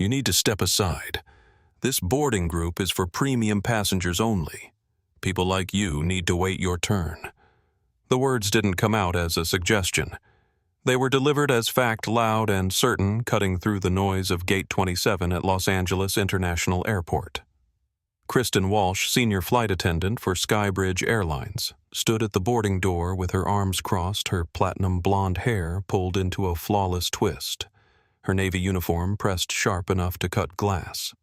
You need to step aside. This boarding group is for premium passengers only. People like you need to wait your turn." The words didn't come out as a suggestion. They were delivered as fact, loud and certain, cutting through the noise of Gate 27 at Los Angeles International Airport. Kristen Walsh, senior flight attendant for Skybridge Airlines, stood at the boarding door with her arms crossed, her platinum blonde hair pulled into a flawless twist, her navy uniform pressed sharp enough to cut glass.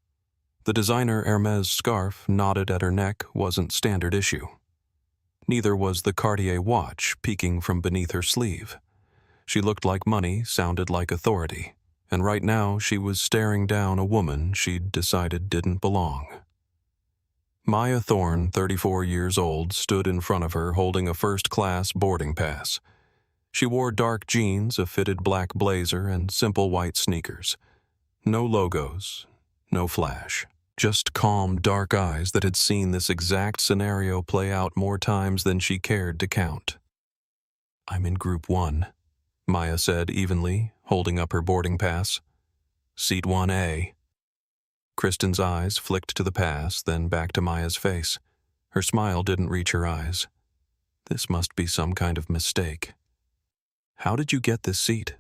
The designer Hermes scarf knotted at her neck wasn't standard issue. Neither was the Cartier watch peeking from beneath her sleeve. She looked like money, sounded like authority, and right now she was staring down a woman she'd decided didn't belong. Maya Thorne, 34 years old, stood in front of her holding a first-class boarding pass. She wore dark jeans, a fitted black blazer, and simple white sneakers. No logos, no flash. Just calm, dark eyes that had seen this exact scenario play out more times than she cared to count. "I'm in Group 1, Maya said evenly, holding up her boarding pass. "Seat 1A. Kristen's eyes flicked to the pass, then back to Maya's face. Her smile didn't reach her eyes. This must be some kind of mistake. "How did you get this seat?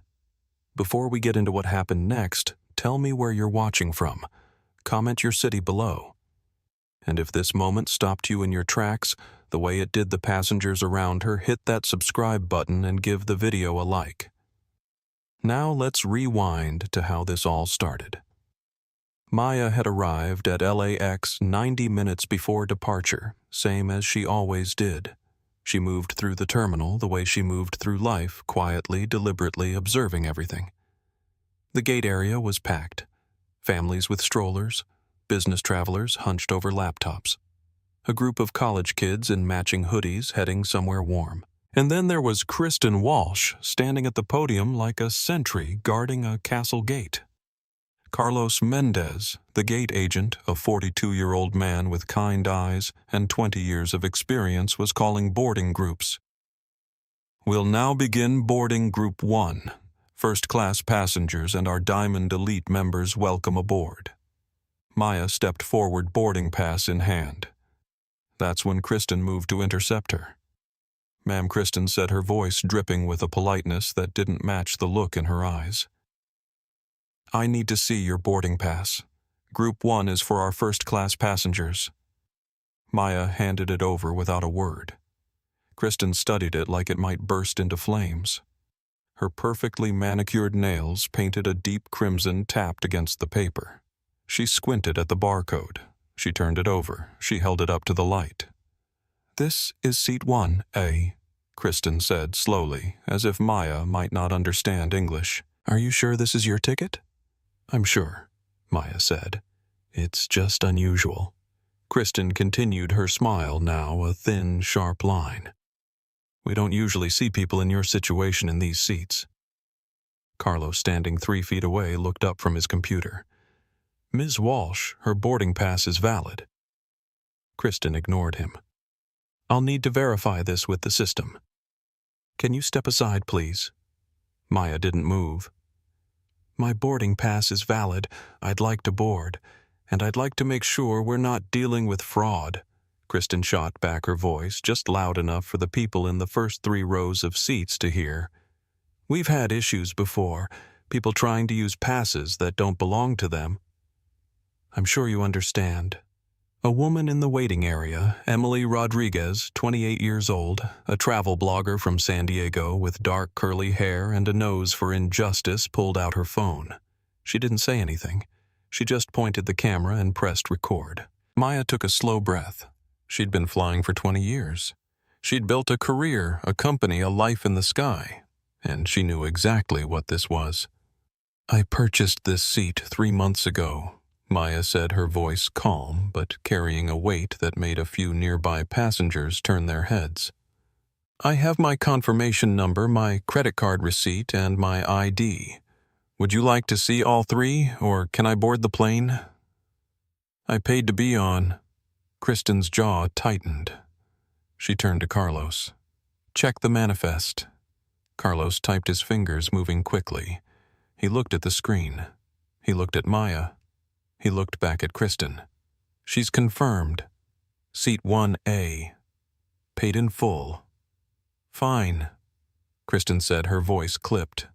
Before we get into what happened next, tell me where you're watching from. Comment your city below. And if this moment stopped you in your tracks, the way it did the passengers around her, hit that subscribe button and give the video a like." Now let's rewind to how this all started. Maya had arrived at LAX 90 minutes before departure, same as she always did. She moved through the terminal the way she moved through life, quietly, deliberately observing everything. The gate area was packed. Families with strollers, business travelers hunched over laptops. A group of college kids in matching hoodies heading somewhere warm. And then there was Kristen Walsh standing at the podium like a sentry guarding a castle gate. Carlos Mendez, the gate agent, a 42-year-old man with kind eyes and 20 years of experience, was calling boarding groups. "We'll now begin boarding Group 1. First-class passengers and our Diamond Elite members welcome aboard." Maya stepped forward, boarding pass in hand. That's when Kristen moved to intercept her. "Ma'am," Kristen said, her voice dripping with a politeness that didn't match the look in her eyes. "I need to see your boarding pass. Group 1 is for our first-class passengers." Maya handed it over without a word. Kristen studied it like it might burst into flames. Her perfectly manicured nails painted a deep crimson tapped against the paper. She squinted at the barcode. She turned it over. She held it up to the light. "This is Seat 1A, Kristen said slowly, as if Maya might not understand English. "Are you sure this is your ticket?" "I'm sure," Maya said. "It's just unusual." Kristen continued, her smile now a thin, sharp line. "We don't usually see people in your situation in these seats." Carlos, standing 3 feet away, looked up from his computer. "Ms. Walsh, her boarding pass is valid." Kristen ignored him. "I'll need to verify this with the system. Can you step aside, please?" Maya didn't move. "My boarding pass is valid. I'd like to board, and I'd like to make sure we're not dealing with fraud." Kristen shot back her voice, just loud enough for the people in the first 3 rows of seats to hear. "We've had issues before, people trying to use passes that don't belong to them. I'm sure you understand." A woman in the waiting area, Emily Rodriguez, 28 years old, a travel blogger from San Diego with dark curly hair and a nose for injustice, pulled out her phone. She didn't say anything. She just pointed the camera and pressed record. Maya took a slow breath. She'd been flying for 20 years. She'd built a career, a company, a life in the sky, and she knew exactly what this was. "I purchased this seat 3 months ago," Maya said, her voice calm but carrying a weight that made a few nearby passengers turn their heads. "I have my confirmation number, my credit card receipt, and my ID. Would you like to see all 3, or can I board the plane?" "I paid to be on." Kristen's jaw tightened. She turned to Carlos. "Check the manifest." Carlos typed, his fingers moving quickly. He looked at the screen. He looked at Maya. He looked back at Kristen. She's confirmed. Seat 1A. Paid in full. Fine, Kristen said, her voice clipped.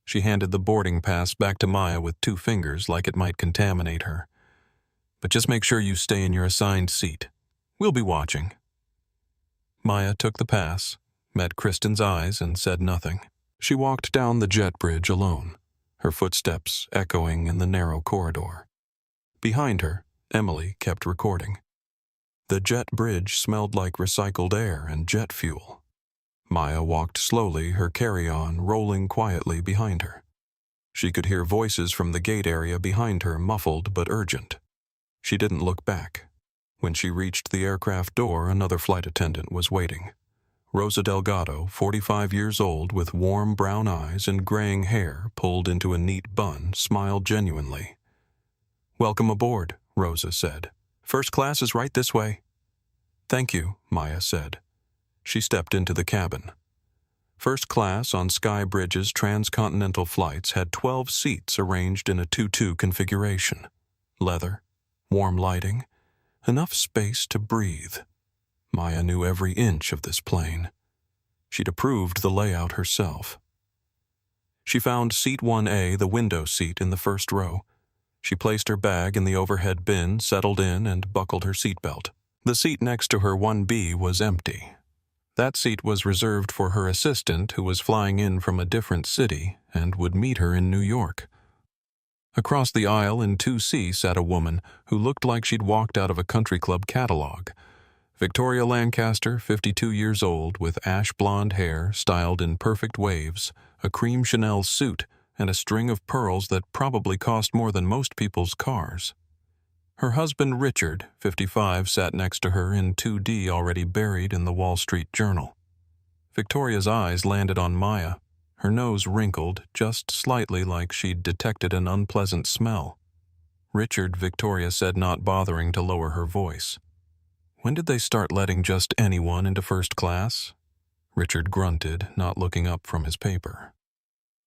She handed the boarding pass back to Maya with 2 fingers like it might contaminate her. But just make sure you stay in your assigned seat. We'll be watching. Maya took the pass, met Kristen's eyes, and said nothing. She walked down the jet bridge alone, her footsteps echoing in the narrow corridor. Behind her, Emily kept recording. The jet bridge smelled like recycled air and jet fuel. Maya walked slowly, her carry-on rolling quietly behind her. She could hear voices from the gate area behind her, muffled but urgent. She didn't look back. When she reached the aircraft door, another flight attendant was waiting. Rosa Delgado, 45 years old, with warm brown eyes and graying hair pulled into a neat bun, smiled genuinely. "Welcome aboard," Rosa said. "First class is right this way." "Thank you," Maya said. She stepped into the cabin. First class on Sky Bridge's transcontinental flights had 12 seats arranged in a 2-2 configuration. Leather, warm lighting, enough space to breathe. Maya knew every inch of this plane. She'd approved the layout herself. She found seat 1A, the window seat, in the first row. She placed her bag in the overhead bin, settled in, and buckled her seatbelt. The seat next to her 1B was empty. That seat was reserved for her assistant, who was flying in from a different city and would meet her in New York. Across the aisle in 2C sat a woman who looked like she'd walked out of a country club catalog. Victoria Lancaster, 52 years old, with ash blonde hair styled in perfect waves, a cream Chanel suit, and a string of pearls that probably cost more than most people's cars. Her husband Richard, 55, sat next to her in 2D, already buried in the Wall Street Journal. Victoria's eyes landed on Maya. Her nose wrinkled just slightly, like she'd detected an unpleasant smell. "Richard," Victoria said, not bothering to lower her voice. "When did they start letting just anyone into first class?" Richard grunted, not looking up from his paper.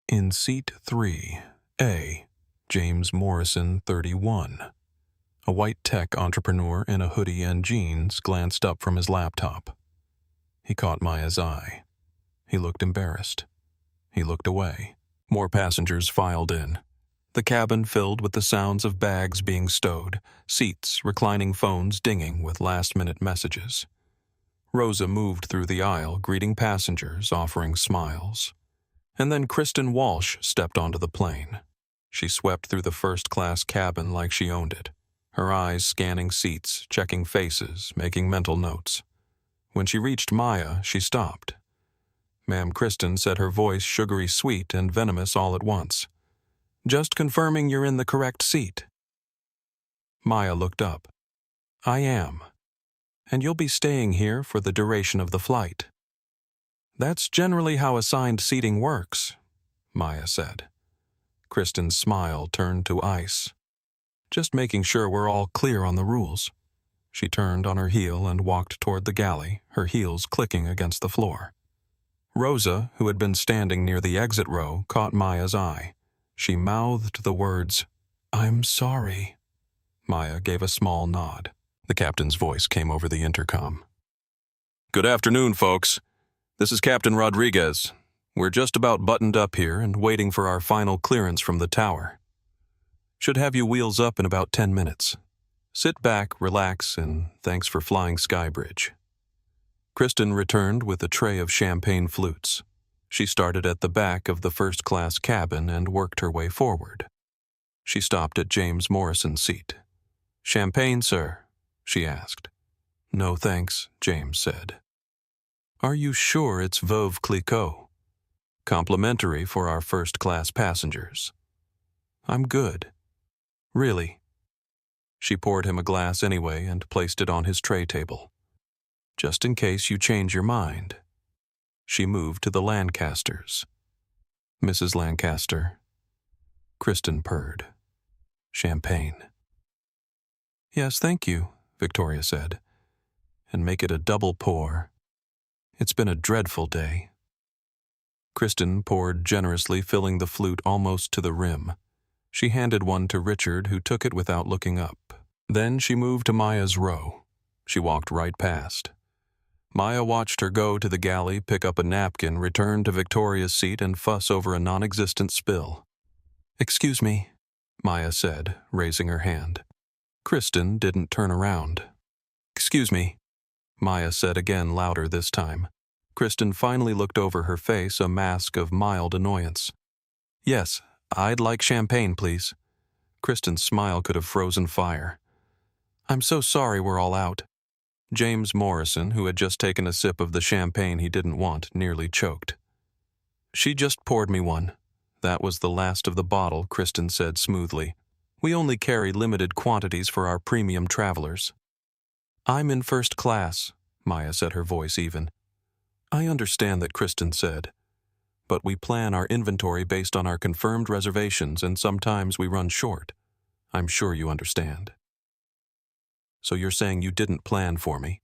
"In seat 3A, James Morrison, 31. A white tech entrepreneur in a hoodie and jeans glanced up from his laptop. He caught Maya's eye. He looked embarrassed. He looked away. More passengers filed in. The cabin filled with the sounds of bags being stowed, seats, reclining phones dinging with last-minute messages. Rosa moved through the aisle, greeting passengers, offering smiles. And then Kristen Walsh stepped onto the plane. She swept through the first-class cabin like she owned it, her eyes scanning seats, checking faces, making mental notes. When she reached Maya, she stopped. Ma'am Kristen said, her voice sugary sweet and venomous all at once. "Just confirming you're in the correct seat." Maya looked up. "I am. And you'll be staying here for the duration of the flight." "That's generally how assigned seating works," Maya said. Kristen's smile turned to ice. "Just making sure we're all clear on the rules." She turned on her heel and walked toward the galley, her heels clicking against the floor. Rosa, who had been standing near the exit row, caught Maya's eye. She mouthed the words, "I'm sorry." Maya gave a small nod. The captain's voice came over the intercom. "Good afternoon, folks. This is Captain Rodriguez. We're just about buttoned up here and waiting for our final clearance from the tower. Should have you wheels up in about 10 minutes. Sit back, relax, and thanks for flying Skybridge." Kristen returned with a tray of champagne flutes. She started at the back of the first-class cabin and worked her way forward. She stopped at James Morrison's seat. "Champagne, sir?" she asked. "No, thanks," James said. "Are you sure it's Veuve Clicquot? Complimentary for our first-class passengers." "I'm good. Really." She poured him a glass anyway and placed it on his tray table. "Just in case you change your mind." She moved to the Lancasters. "Mrs. Lancaster." Kristen purred. "Champagne." "Yes, thank you," Victoria said. "And make it a double pour. It's been a dreadful day." Kristen poured generously, filling the flute almost to the rim. She handed one to Richard, who took it without looking up. Then she moved to Maya's row. She walked right past. Maya watched her go to the galley, pick up a napkin, return to Victoria's seat, and fuss over a non-existent spill. "Excuse me," Maya said, raising her hand. Kristen didn't turn around. "Excuse me," Maya said again, louder this time. Kristen finally looked over her face, a mask of mild annoyance. "Yes, I'd like champagne, please." Kristen's smile could have frozen fire. "I'm so sorry we're all out." James Morrison, who had just taken a sip of the champagne he didn't want, nearly choked. "She just poured me one. That was the last of the bottle," Kristen said smoothly. "We only carry limited quantities for our premium travelers." "I'm in first class," Maya said, her voice even. "I understand that," Kristen said. "But we plan our inventory based on our confirmed reservations, and sometimes we run short. I'm sure you understand." "So you're saying you didn't plan for me?"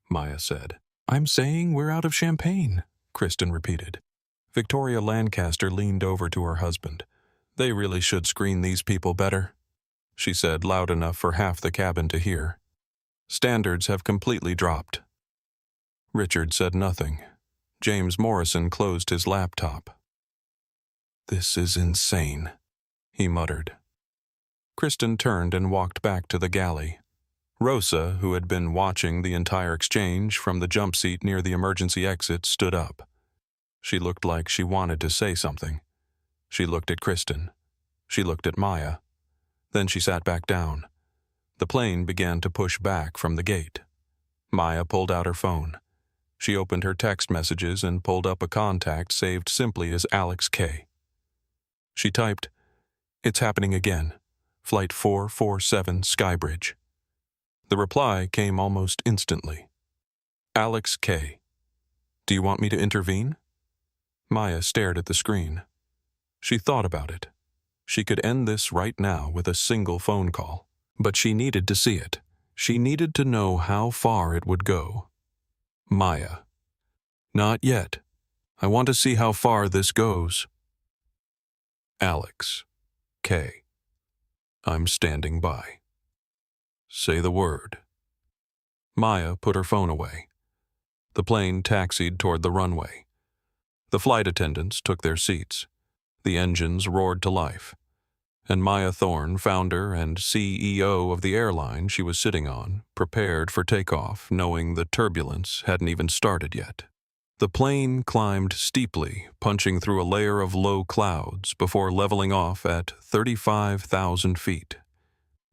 Maya said. "I'm saying we're out of champagne," Kristen repeated. Victoria Lancaster leaned over to her husband. "They really should screen these people better," she said, loud enough for half the cabin to hear. "Standards have completely dropped." Richard said nothing. James Morrison closed his laptop. "This is insane," he muttered. Kristen turned and walked back to the galley. Rosa, who had been watching the entire exchange from the jump seat near the emergency exit, stood up. She looked like she wanted to say something. She looked at Kristen. She looked at Maya. Then she sat back down. The plane began to push back from the gate. Maya pulled out her phone. She opened her text messages and pulled up a contact saved simply as Alex K. She typed, "It's happening again. Flight 447 Skybridge." The reply came almost instantly. "Alex K. Do you want me to intervene?" Maya stared at the screen. She thought about it. She could end this right now with a single phone call. But she needed to see it. She needed to know how far it would go. Maya. "Not yet. I want to see how far this goes." Alex K. "I'm standing by. Say the word." Maya put her phone away. The plane taxied toward the runway. The flight attendants took their seats. The engines roared to life. And Maya Thorne, founder and CEO of the airline she was sitting on, prepared for takeoff, knowing the turbulence hadn't even started yet. The plane climbed steeply, punching through a layer of low clouds before leveling off at 35,000 feet.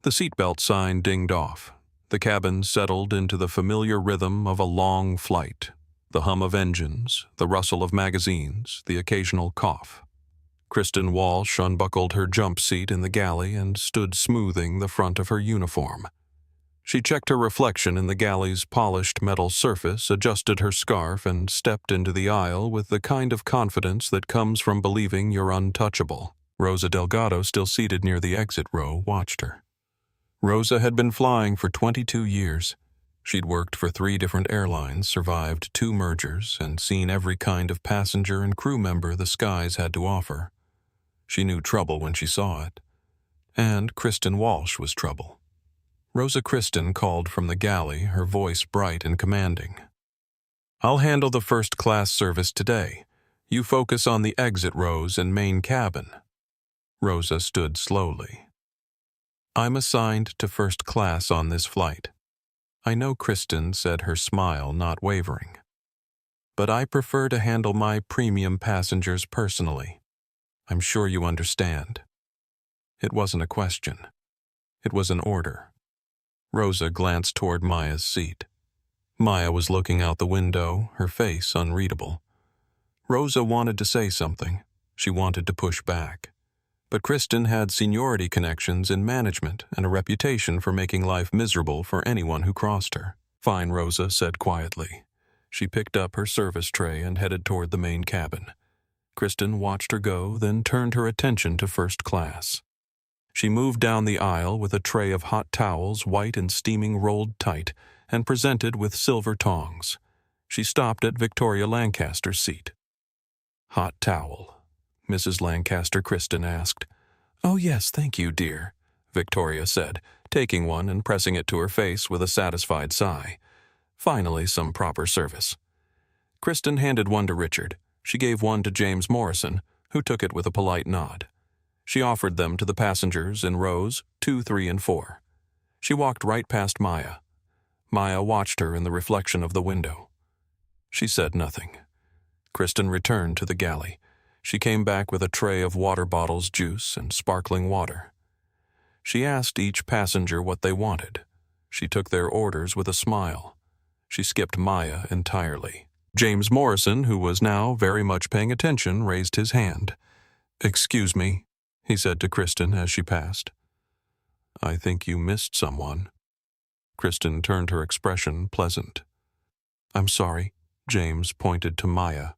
The seatbelt sign dinged off. The cabin settled into the familiar rhythm of a long flight. The hum of engines, the rustle of magazines, the occasional cough. Kristen Walsh unbuckled her jump seat in the galley and stood smoothing the front of her uniform. She checked her reflection in the galley's polished metal surface, adjusted her scarf, and stepped into the aisle with the kind of confidence that comes from believing you're untouchable. Rosa Delgado, still seated near the exit row, watched her. Rosa had been flying for 22 years. She'd worked for 3 different airlines, survived 2 mergers, and seen every kind of passenger and crew member the skies had to offer. She knew trouble when she saw it. And Kristen Walsh was trouble. Rosa Kristen called from the galley, her voice bright and commanding. "I'll handle the first-class service today. You focus on the exit rows and main cabin." Rosa stood slowly. "I'm assigned to first class on this flight." "I know," Kristen said, her smile not wavering. "But I prefer to handle my premium passengers personally. I'm sure you understand." It wasn't a question. It was an order. Rosa glanced toward Maya's seat. Maya was looking out the window, her face unreadable. Rosa wanted to say something. She wanted to push back. But Kristen had seniority connections in management and a reputation for making life miserable for anyone who crossed her. "Fine," Rosa said quietly. She picked up her service tray and headed toward the main cabin. Kristen watched her go, then turned her attention to first class. She moved down the aisle with a tray of hot towels, white and steaming, rolled tight, and presented with silver tongs. She stopped at Victoria Lancaster's seat. "Hot towel?" Mrs. Lancaster Kristen asked. "Oh yes, thank you, dear," Victoria said, taking one and pressing it to her face with a satisfied sigh. Finally, some proper service. Kristen handed one to Richard. She gave one to James Morrison, who took it with a polite nod. She offered them to the passengers in rows 2, 3, and 4. She walked right past Maya. Maya watched her in the reflection of the window. She said nothing. Kristen returned to the galley. She came back with a tray of water bottles, juice, and sparkling water. She asked each passenger what they wanted. She took their orders with a smile. She skipped Maya entirely. James Morrison, who was now very much paying attention, raised his hand. "Excuse me," he said to Kristen as she passed. "I think you missed someone." Kristen turned her expression pleasant. "I'm sorry," James pointed to Maya.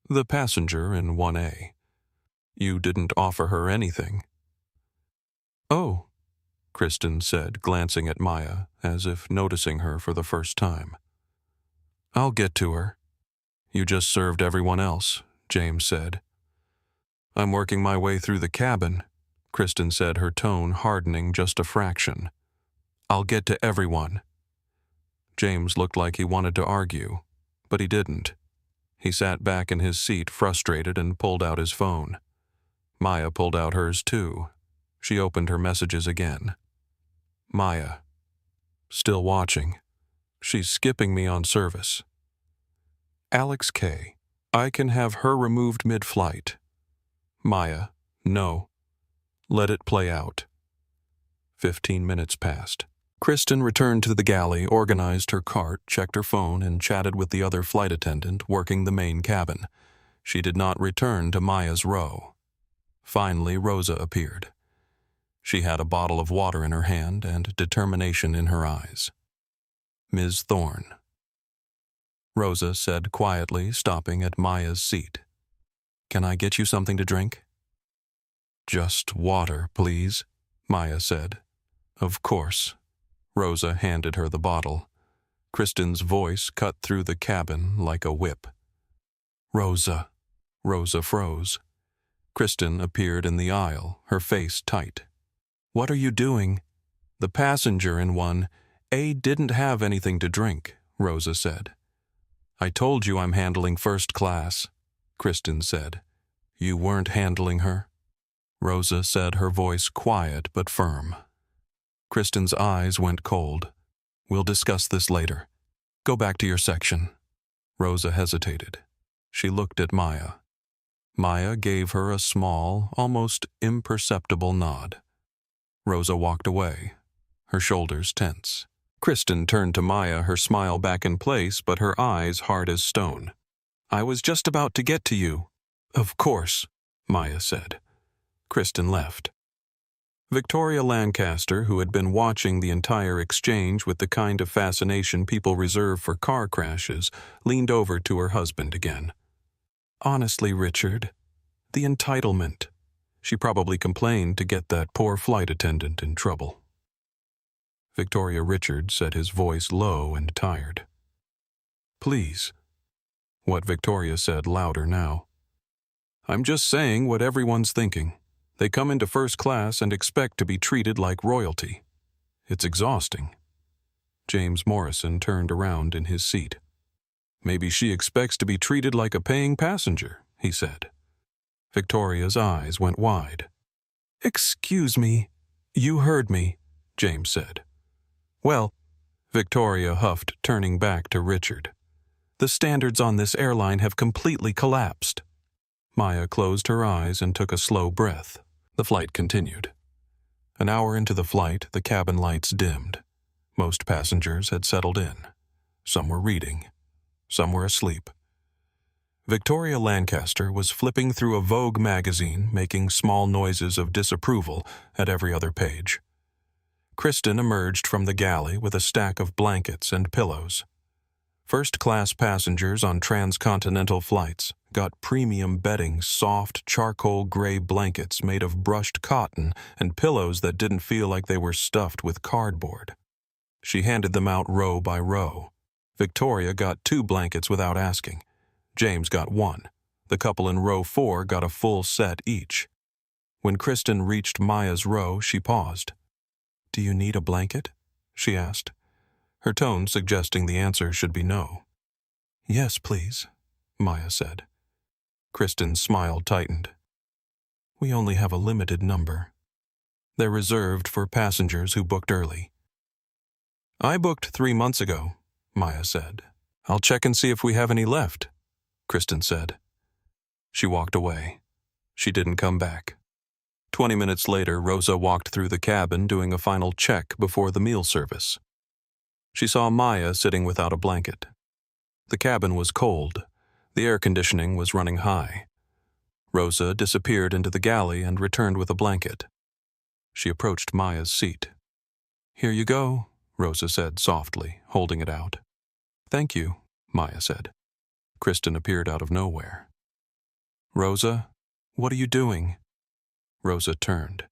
"The passenger in 1A. You didn't offer her anything." "Oh," Kristen said, glancing at Maya as if noticing her for the first time. "I'll get to her." "You just served everyone else," James said. "I'm working my way through the cabin," Kristen said, her tone hardening just a fraction. "I'll get to everyone." James looked like he wanted to argue, but he didn't. He sat back in his seat, frustrated, and pulled out his phone. Maya pulled out hers too. She opened her messages again. "Maya. Still watching. She's skipping me on service. Alex K. I can have her removed mid-flight. Maya. No. Let it play out." 15 minutes passed. Kristen returned to the galley, organized her cart, checked her phone, and chatted with the other flight attendant working the main cabin. She did not return to Maya's row. Finally, Rosa appeared. She had a bottle of water in her hand and determination in her eyes. "Ms. Thorne," Rosa said quietly, stopping at Maya's seat. "Can I get you something to drink?" "Just water, please," Maya said. "Of course." Rosa handed her the bottle. Kristen's voice cut through the cabin like a whip. "Rosa." Rosa froze. Kristen appeared in the aisle, her face tight. "What are you doing?" "The passenger in 1A didn't have anything to drink," Rosa said. "I told you I'm handling first class," Kristen said. "You weren't handling her?" Rosa said, her voice quiet but firm. Kristen's eyes went cold. "We'll discuss this later. Go back to your section." Rosa hesitated. She looked at Maya. Maya gave her a small, almost imperceptible nod. Rosa walked away, her shoulders tense. Kristen turned to Maya, her smile back in place, but her eyes hard as stone. "I was just about to get to you." "Of course," Maya said. Kristen left. Victoria Lancaster, who had been watching the entire exchange with the kind of fascination people reserve for car crashes, leaned over to her husband again. "Honestly, Richard, the entitlement." She probably complained to get that poor flight attendant in trouble. Victoria Richard said, his voice low and tired. "Please." What Victoria said louder now. "I'm just saying what everyone's thinking. They come into first class and expect to be treated like royalty. It's exhausting." James Morrison turned around in his seat. "Maybe she expects to be treated like a paying passenger," he said. Victoria's eyes went wide. "Excuse me." "You heard me," James said. "Well," Victoria huffed, turning back to Richard, "the standards on this airline have completely collapsed." Maya closed her eyes and took a slow breath. The flight continued. An hour into the flight, the cabin lights dimmed. Most passengers had settled in. Some were reading. Some were asleep. Victoria Lancaster was flipping through a Vogue magazine, making small noises of disapproval at every other page. Kristen emerged from the galley with a stack of blankets and pillows. First-class passengers on transcontinental flights got premium bedding, soft, charcoal-gray blankets made of brushed cotton and pillows that didn't feel like they were stuffed with cardboard. She handed them out row by row. Victoria got 2 blankets without asking. James got 1. The couple in row 4 got a full set each. When Kristen reached Maya's row, she paused. "Do you need a blanket?" she asked, her tone suggesting the answer should be no. "Yes, please," Maya said. Kristen's smile tightened. "We only have a limited number. They're reserved for passengers who booked early." "I booked 3 months ago," Maya said. "I'll check and see if we have any left," Kristen said. She walked away. She didn't come back. 20 minutes later, Rosa walked through the cabin doing a final check before the meal service. She saw Maya sitting without a blanket. The cabin was cold. The air conditioning was running high. Rosa disappeared into the galley and returned with a blanket. She approached Maya's seat. "Here you go," Rosa said softly, holding it out. "Thank you," Maya said. Kristen appeared out of nowhere. "Rosa, what are you doing?" Rosa turned.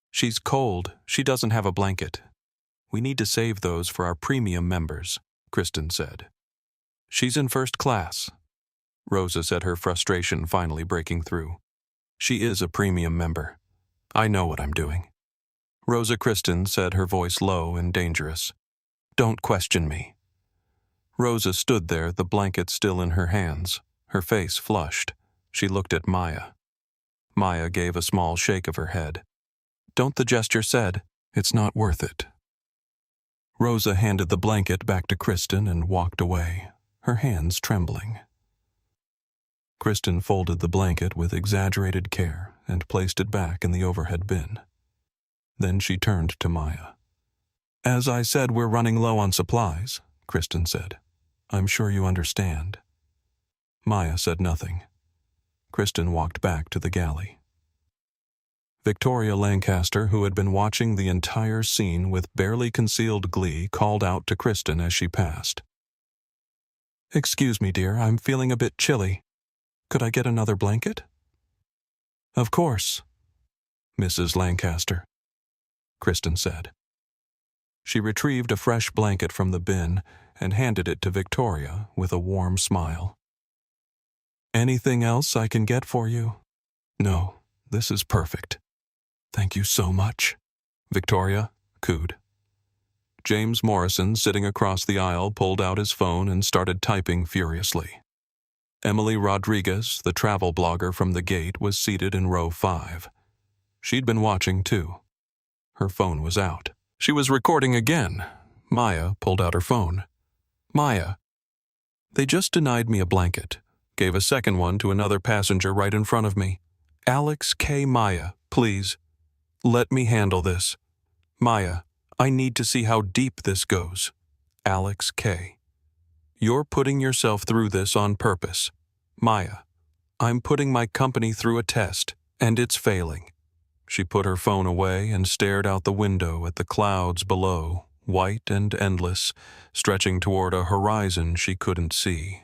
"She's cold. She doesn't have a blanket. We need to save those for our premium members," Kristen said. "She's in first class." Rosa said, her frustration finally breaking through. "She is a premium member. I know what I'm doing." Rosa Kristen said, her voice low and dangerous. "Don't question me." Rosa stood there, the blanket still in her hands, her face flushed. She looked at Maya. Maya gave a small shake of her head. "Don't the gesture said, it's not worth it." Rosa handed the blanket back to Kristen and walked away, her hands trembling. Kristen folded the blanket with exaggerated care and placed it back in the overhead bin. Then she turned to Maya. "As I said, we're running low on supplies," Kristen said. "I'm sure you understand." Maya said nothing. Kristen walked back to the galley. Victoria Lancaster, who had been watching the entire scene with barely concealed glee, called out to Kristen as she passed. "Excuse me, dear, I'm feeling a bit chilly. Could I get another blanket?" "Of course, Mrs. Lancaster," Kristen said. She retrieved a fresh blanket from the bin and handed it to Victoria with a warm smile. "Anything else I can get for you?" "No, this is perfect. Thank you so much," Victoria cooed. James Morrison, sitting across the aisle, pulled out his phone and started typing furiously. Emily Rodriguez, the travel blogger from the gate, was seated in row 5. She'd been watching too. Her phone was out. She was recording again. Maya pulled out her phone. "Maya, they just denied me a blanket. Gave a second one to another passenger right in front of me. Alex K. Maya, please. Let me handle this. Maya, I need to see how deep this goes. Alex K. You're putting yourself through this on purpose. Maya, I'm putting my company through a test, and it's failing." She put her phone away and stared out the window at the clouds below, white and endless, stretching toward a horizon she couldn't see.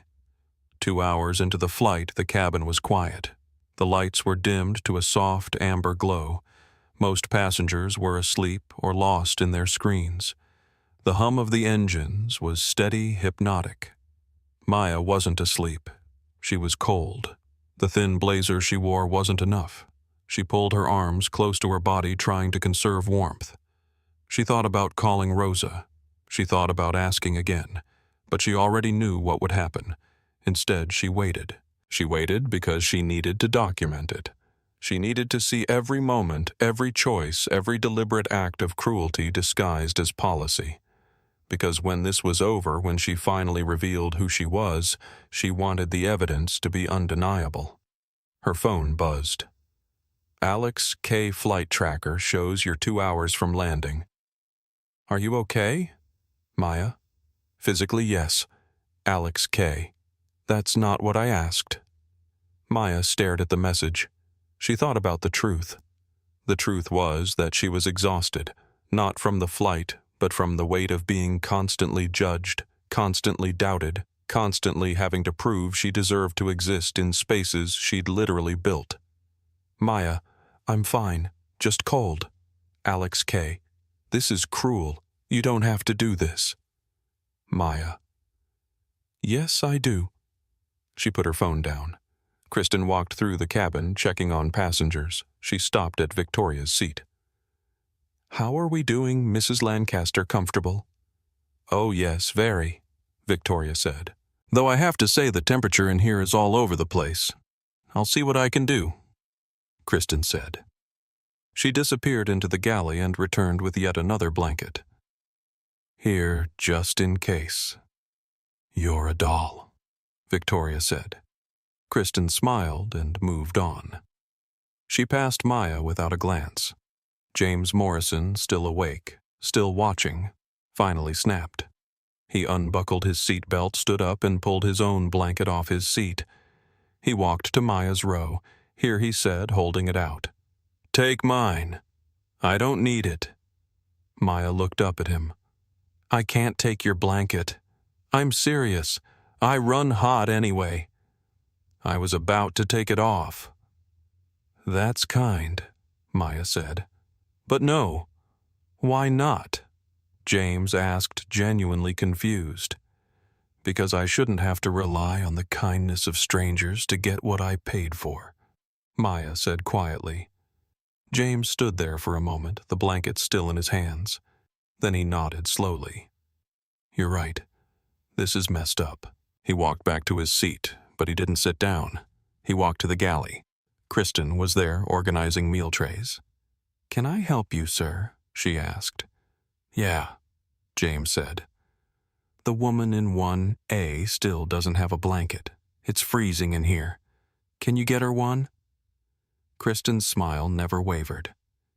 2 hours into the flight, the cabin was quiet. The lights were dimmed to a soft amber glow. Most passengers were asleep or lost in their screens. The hum of the engines was steady, hypnotic. Maya wasn't asleep. She was cold. The thin blazer she wore wasn't enough. She pulled her arms close to her body, trying to conserve warmth. She thought about calling Rosa. She thought about asking again, but she already knew what would happen. Instead, she waited. She waited because she needed to document it. She needed to see every moment, every choice, every deliberate act of cruelty disguised as policy. Because when this was over, when she finally revealed who she was, she wanted the evidence to be undeniable. Her phone buzzed. "Alex K. Flight Tracker shows you're 2 hours from landing." "Are you okay?" "Maya?" "Physically, yes. Alex K. That's not what I asked." Maya stared at the message. She thought about the truth. The truth was that she was exhausted, not from the flight, but from the weight of being constantly judged, constantly doubted, constantly having to prove she deserved to exist in spaces she'd literally built. "Maya, I'm fine, just cold." "Alex K. This is cruel. You don't have to do this." Maya. "Yes, I do." She put her phone down. Kristen walked through the cabin, checking on passengers. She stopped at Victoria's seat. "How are we doing, Mrs. Lancaster? Comfortable?" "Oh yes, very," Victoria said. "Though I have to say the temperature in here is all over the place. I'll see what I can do," Kristen said. She disappeared into the galley and returned with yet another blanket. "Here, just in case." "You're a doll," Victoria said. Kristen smiled and moved on. She passed Maya without a glance. James Morrison, still awake, still watching, finally snapped. He unbuckled his seatbelt, stood up, and pulled his own blanket off his seat. He walked to Maya's row. "Here," he said, holding it out. "Take mine. I don't need it." Maya looked up at him. "I can't take your blanket. I'm serious. I run hot anyway." "I was about to take it off." "That's kind," Maya said. "But no. Why not?" James asked, genuinely confused. "Because I shouldn't have to rely on the kindness of strangers to get what I paid for," Maya said quietly. James stood there for a moment, the blanket still in his hands. Then he nodded slowly. "You're right. This is messed up." He walked back to his seat, but he didn't sit down. He walked to the galley. Kristen was there, organizing meal trays. "Can I help you, sir?" she asked. "Yeah," James said. "The woman in 1A still doesn't have a blanket. It's freezing in here. Can you get her one?" Kristen's smile never wavered.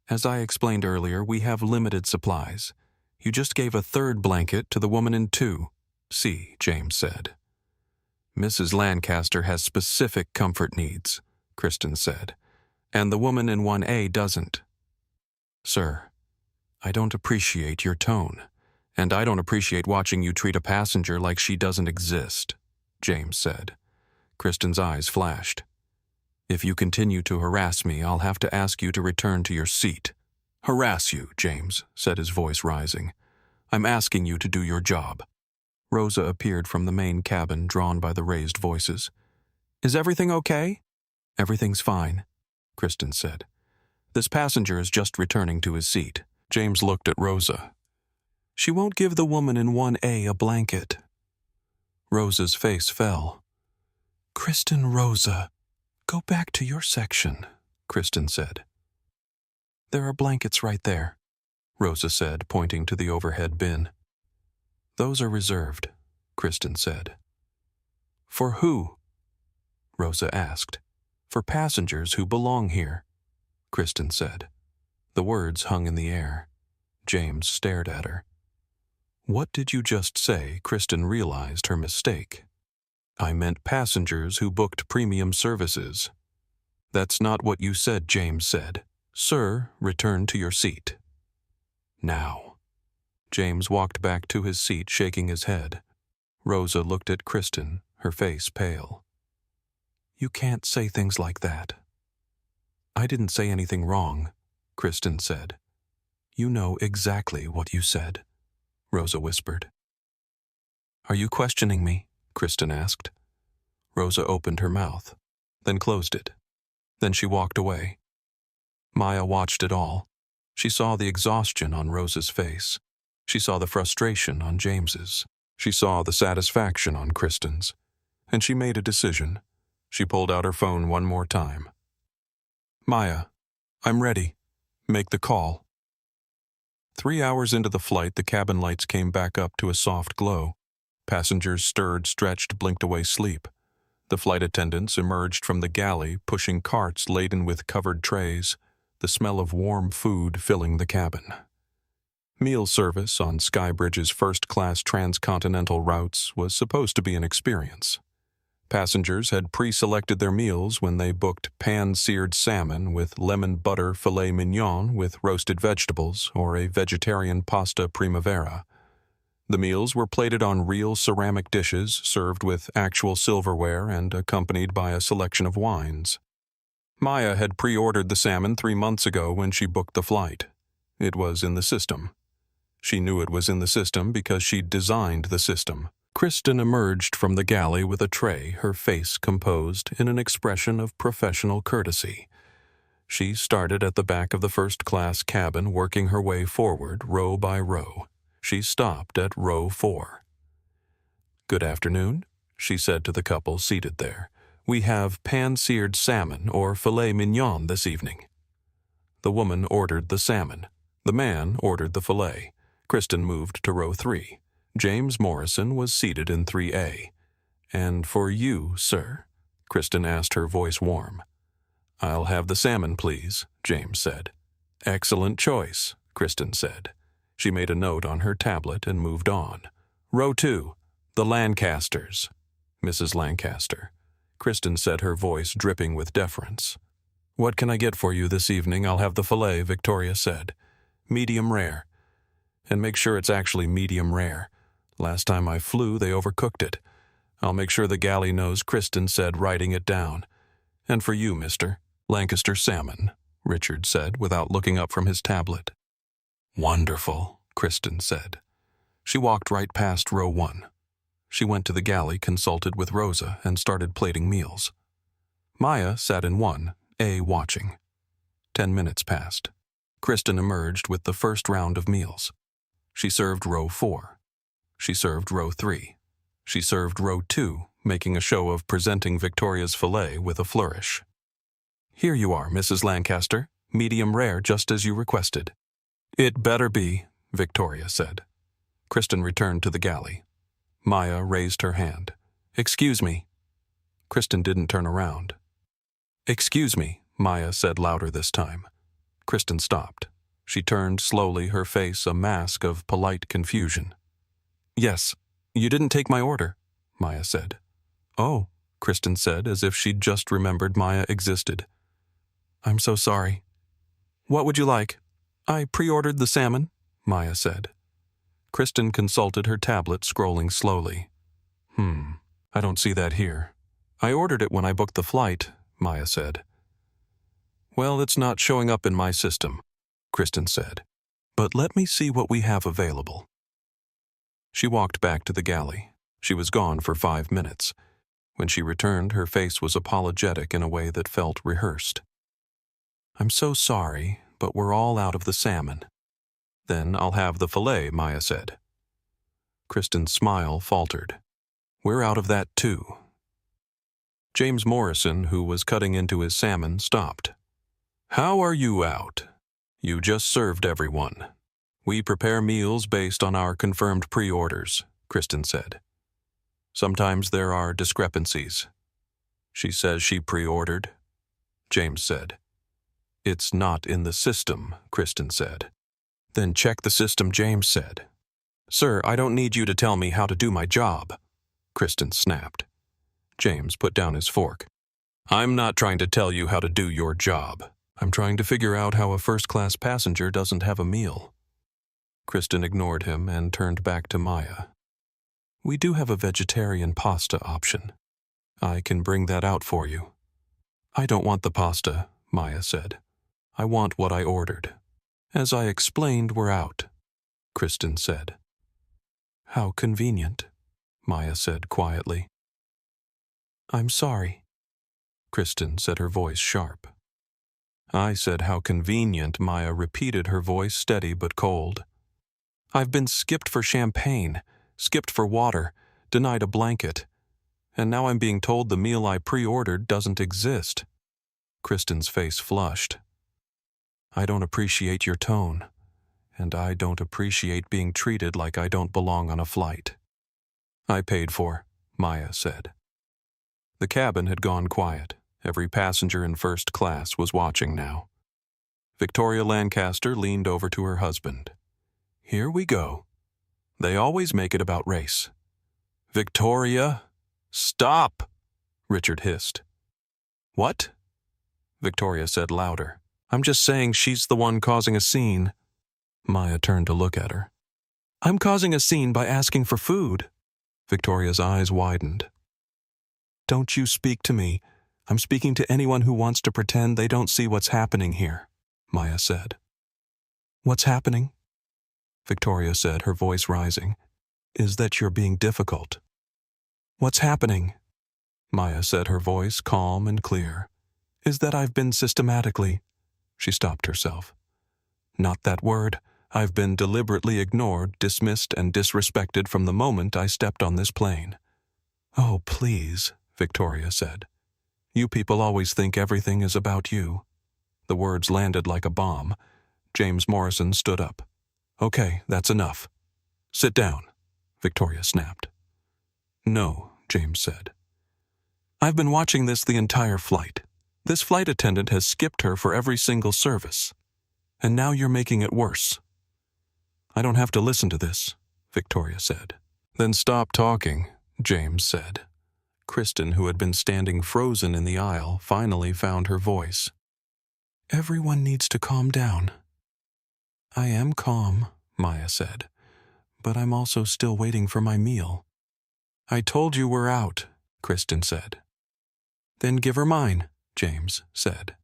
"As I explained earlier, we have limited supplies. You just gave a third blanket to the woman in 2C, James said. "Mrs. Lancaster has specific comfort needs," Kristen said, "and the woman in 1A doesn't." "Sir, I don't appreciate your tone, and I don't appreciate watching you treat a passenger like she doesn't exist," James said. Kristen's eyes flashed. "If you continue to harass me, I'll have to ask you to return to your seat." "Harass you," James said, his voice rising. "I'm asking you to do your job." Rosa appeared from the main cabin, drawn by the raised voices. "Is everything okay?" "Everything's fine," Kristen said. "This passenger is just returning to his seat." James looked at Rosa. "She won't give the woman in 1A a blanket." Rosa's face fell. "Kristen, Rosa, go back to your section," Kristen said. "There are blankets right there," Rosa said, pointing to the overhead bin. "Those are reserved," Kristen said. "For who?" Rosa asked. "For passengers who belong here," Kristen said. The words hung in the air. James stared at her. "What did you just say?" Kristen realized her mistake. "I meant passengers who booked premium services." "That's not what you said," James said. "Sir, return to your seat." "Now." James walked back to his seat, shaking his head. Rosa looked at Kristen, her face pale. "You can't say things like that." "I didn't say anything wrong," Kristen said. "You know exactly what you said," Rosa whispered. "Are you questioning me?" Kristen asked. Rosa opened her mouth, then closed it. Then she walked away. Maya watched it all. She saw the exhaustion on Rosa's face. She saw the frustration on James's. She saw the satisfaction on Kristen's. And she made a decision. She pulled out her phone one more time. "Maya, I'm ready. Make the call." 3 hours into the flight, the cabin lights came back up to a soft glow. Passengers stirred, stretched, blinked away sleep. The flight attendants emerged from the galley, pushing carts laden with covered trays, the smell of warm food filling the cabin. Meal service on Skybridge's first-class transcontinental routes was supposed to be an experience. Passengers had pre-selected their meals when they booked pan-seared salmon with lemon butter filet mignon with roasted vegetables or a vegetarian pasta primavera. The meals were plated on real ceramic dishes served with actual silverware and accompanied by a selection of wines. Maya had pre-ordered the salmon 3 months ago when she booked the flight. It was in the system. She knew it was in the system because she'd designed the system, Kristen emerged from the galley with a tray, her face composed in an expression of professional courtesy. She started at the back of the first-class cabin, working her way forward, row by row. She stopped at row 4. "Good afternoon," she said to the couple seated there. "We have pan-seared salmon or filet mignon this evening." The woman ordered the salmon. The man ordered the filet. Kristen moved to row 3. James Morrison was seated in 3A. "And for you, sir?" Kristen asked, her voice warm. "I'll have the salmon, please," James said. "Excellent choice," Kristen said. She made a note on her tablet and moved on. "Row 2, the Lancasters." "Mrs. Lancaster." Kristen said, her voice dripping with deference. "What can I get for you this evening?" "I'll have the filet," Victoria said. "Medium rare. And make sure it's actually medium rare. Last time I flew, they overcooked it. I'll make sure the galley knows," Kristen said, writing it down. "And for you, mister." "Lancaster salmon," Richard said, without looking up from his tablet. "Wonderful," Kristen said. She walked right past row 1. She went to the galley, consulted with Rosa, and started plating meals. Maya sat in 1A watching. 10 minutes passed. Kristen emerged with the first round of meals. She served row 4. She served row 3. She served row 2, making a show of presenting Victoria's filet with a flourish. "Here you are, Mrs. Lancaster. Medium rare, just as you requested." "It better be," Victoria said. Kristen returned to the galley. Maya raised her hand. "Excuse me." Kristen didn't turn around. "Excuse me," Maya said louder this time. Kristen stopped. She turned slowly, her face a mask of polite confusion. "Yes, you didn't take my order," Maya said. "Oh," Kristen said, as if she'd just remembered Maya existed. "I'm so sorry. What would you like?" "I pre-ordered the salmon," Maya said. Kristen consulted her tablet, scrolling slowly. I don't see that here. I ordered it when I booked the flight," Maya said. "Well, it's not showing up in my system," Kristen said. "But let me see what we have available." She walked back to the galley. She was gone for 5 minutes. When she returned, her face was apologetic in a way that felt rehearsed. "I'm so sorry, but we're all out of the salmon." "Then I'll have the filet," Maya said. Kristen's smile faltered. "We're out of that too." James Morrison, who was cutting into his salmon, stopped. "How are you out? You just served everyone. We prepare meals based on our confirmed pre-orders," Kristen said. "Sometimes there are discrepancies." "She says she pre-ordered," James said. "It's not in the system," Kristen said. "Then check the system," James said. "Sir, I don't need you to tell me how to do my job," Kristen snapped. James put down his fork. "I'm not trying to tell you how to do your job. I'm trying to figure out how a first-class passenger doesn't have a meal." Kristen ignored him and turned back to Maya. "We do have a vegetarian pasta option. I can bring that out for you." "I don't want the pasta," Maya said. "I want what I ordered." "As I explained, we're out," Kristen said. "How convenient," Maya said quietly. "I'm sorry," Kristen said, her voice sharp. "I said how convenient," Maya repeated, her voice steady but cold. "I've been skipped for champagne, skipped for water, denied a blanket, and now I'm being told the meal I pre-ordered doesn't exist." Kristen's face flushed. "I don't appreciate your tone, and I don't appreciate being treated like I don't belong on a flight." "I paid for," Maya said. The cabin had gone quiet. Every passenger in first class was watching now. Victoria Lancaster leaned over to her husband. "Here we go. They always make it about race." "Victoria, stop!" Richard hissed. "What?" Victoria said louder. "I'm just saying she's the one causing a scene." Maya turned to look at her. "I'm causing a scene by asking for food." Victoria's eyes widened. "Don't you speak to me. I'm speaking to anyone who wants to pretend they don't see what's happening here," Maya said. "What's happening?" Victoria said, her voice rising. is that you're being difficult. What's happening, Maya said, her voice calm and clear, is that I've been systematically... She stopped herself. Not that word. I've been deliberately ignored, dismissed, and disrespected from the moment I stepped on this plane. Oh, please, Victoria said. You people always think everything is about you. The words landed like a bomb. James Morrison stood up. Okay, that's enough. Sit down, Victoria snapped. No, James said. I've been watching this the entire flight. This flight attendant has skipped her for every single service. And now you're making it worse. I don't have to listen to this, Victoria said. Then stop talking, James said. Kristen, who had been standing frozen in the aisle, finally found her voice. Everyone needs to calm down. I am calm, Maya said, but I'm also still waiting for my meal. I told you we're out, Kristen said. Then give her mine, James said.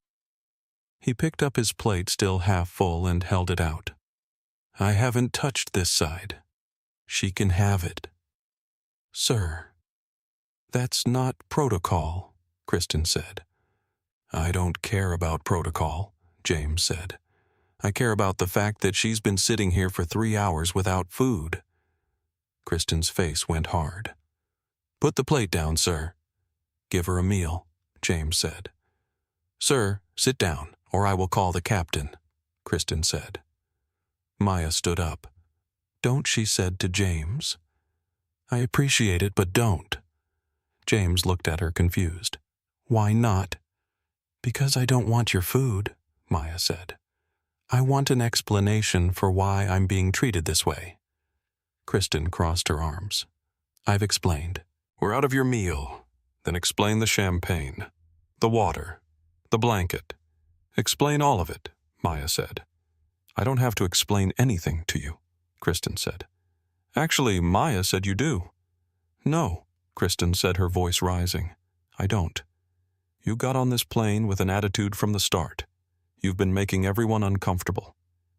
He picked up his plate still half full and held it out. I haven't touched this side. She can have it. Sir. That's not protocol, Kristen said. I don't care about protocol, James said. I care about the fact that she's been sitting here for 3 hours without food. Kristen's face went hard. Put the plate down, sir. Give her a meal, James said. Sir, sit down, or I will call the captain, Kristen said. Maya stood up. Don't, she said to James. I appreciate it, but don't. James looked at her confused. Why not? Because I don't want your food, Maya said. I want an explanation for why I'm being treated this way. Kristen crossed her arms. I've explained. We're out of your meal. Then explain the champagne, the water, the blanket. Explain all of it, Maya said. I don't have to explain anything to you, Kristen said. Actually, Maya said you do. No, Kristen said, her voice rising. I don't. You got on this plane with an attitude from the start. You've been making everyone uncomfortable,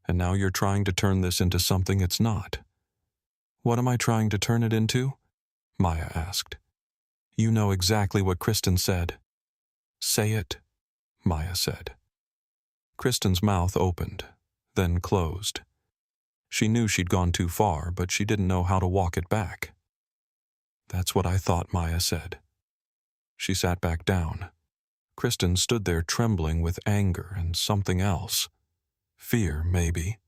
and now you're trying to turn this into something it's not. What am I trying to turn it into? Maya asked. You know exactly what Kristen said. Say it, Maya said. Kristen's mouth opened, then closed. She knew she'd gone too far, but she didn't know how to walk it back. That's what I thought, Maya said. She sat back down. Kristen stood there trembling with anger and something else. Fear, maybe,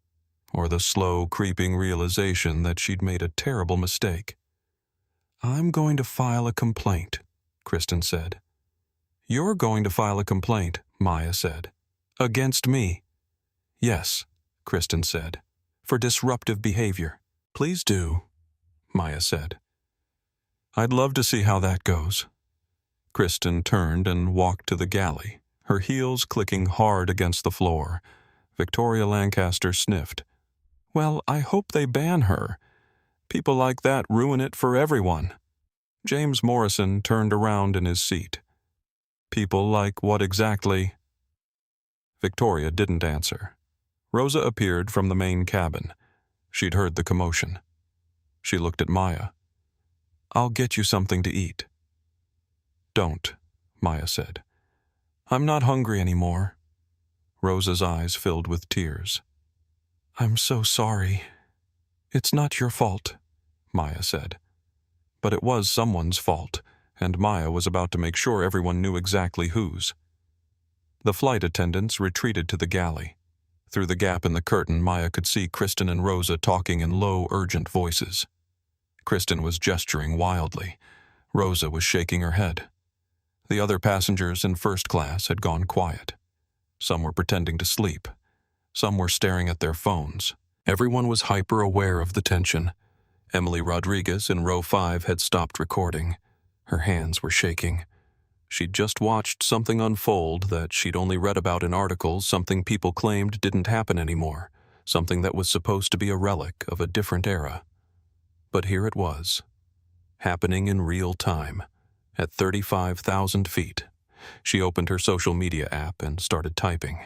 or the slow, creeping realization that she'd made a terrible mistake. I'm going to file a complaint, Kristen said. You're going to file a complaint, Maya said. Against me? Yes, Kristen said, for disruptive behavior. Please do, Maya said. I'd love to see how that goes. Kristen turned and walked to the galley, her heels clicking hard against the floor. Victoria Lancaster sniffed. Well, I hope they ban her. People like that ruin it for everyone. James Morrison turned around in his seat. People like what exactly? Victoria didn't answer. Rosa appeared from the main cabin. She'd heard the commotion. She looked at Maya. I'll get you something to eat. Don't, Maya said. I'm not hungry anymore. Rosa's eyes filled with tears. I'm so sorry. It's not your fault, Maya said. But it was someone's fault, and Maya was about to make sure everyone knew exactly whose. The flight attendants retreated to the galley. Through the gap in the curtain, Maya could see Kristen and Rosa talking in low, urgent voices. Kristen was gesturing wildly. Rosa was shaking her head. The other passengers in first class had gone quiet. Some were pretending to sleep. Some were staring at their phones. Everyone was hyper-aware of the tension. Emily Rodriguez in row 5 had stopped recording. Her hands were shaking. She'd just watched something unfold that she'd only read about in articles, something people claimed didn't happen anymore, something that was supposed to be a relic of a different era. But here it was, happening in real time, at 35,000 feet. She opened her social media app and started typing.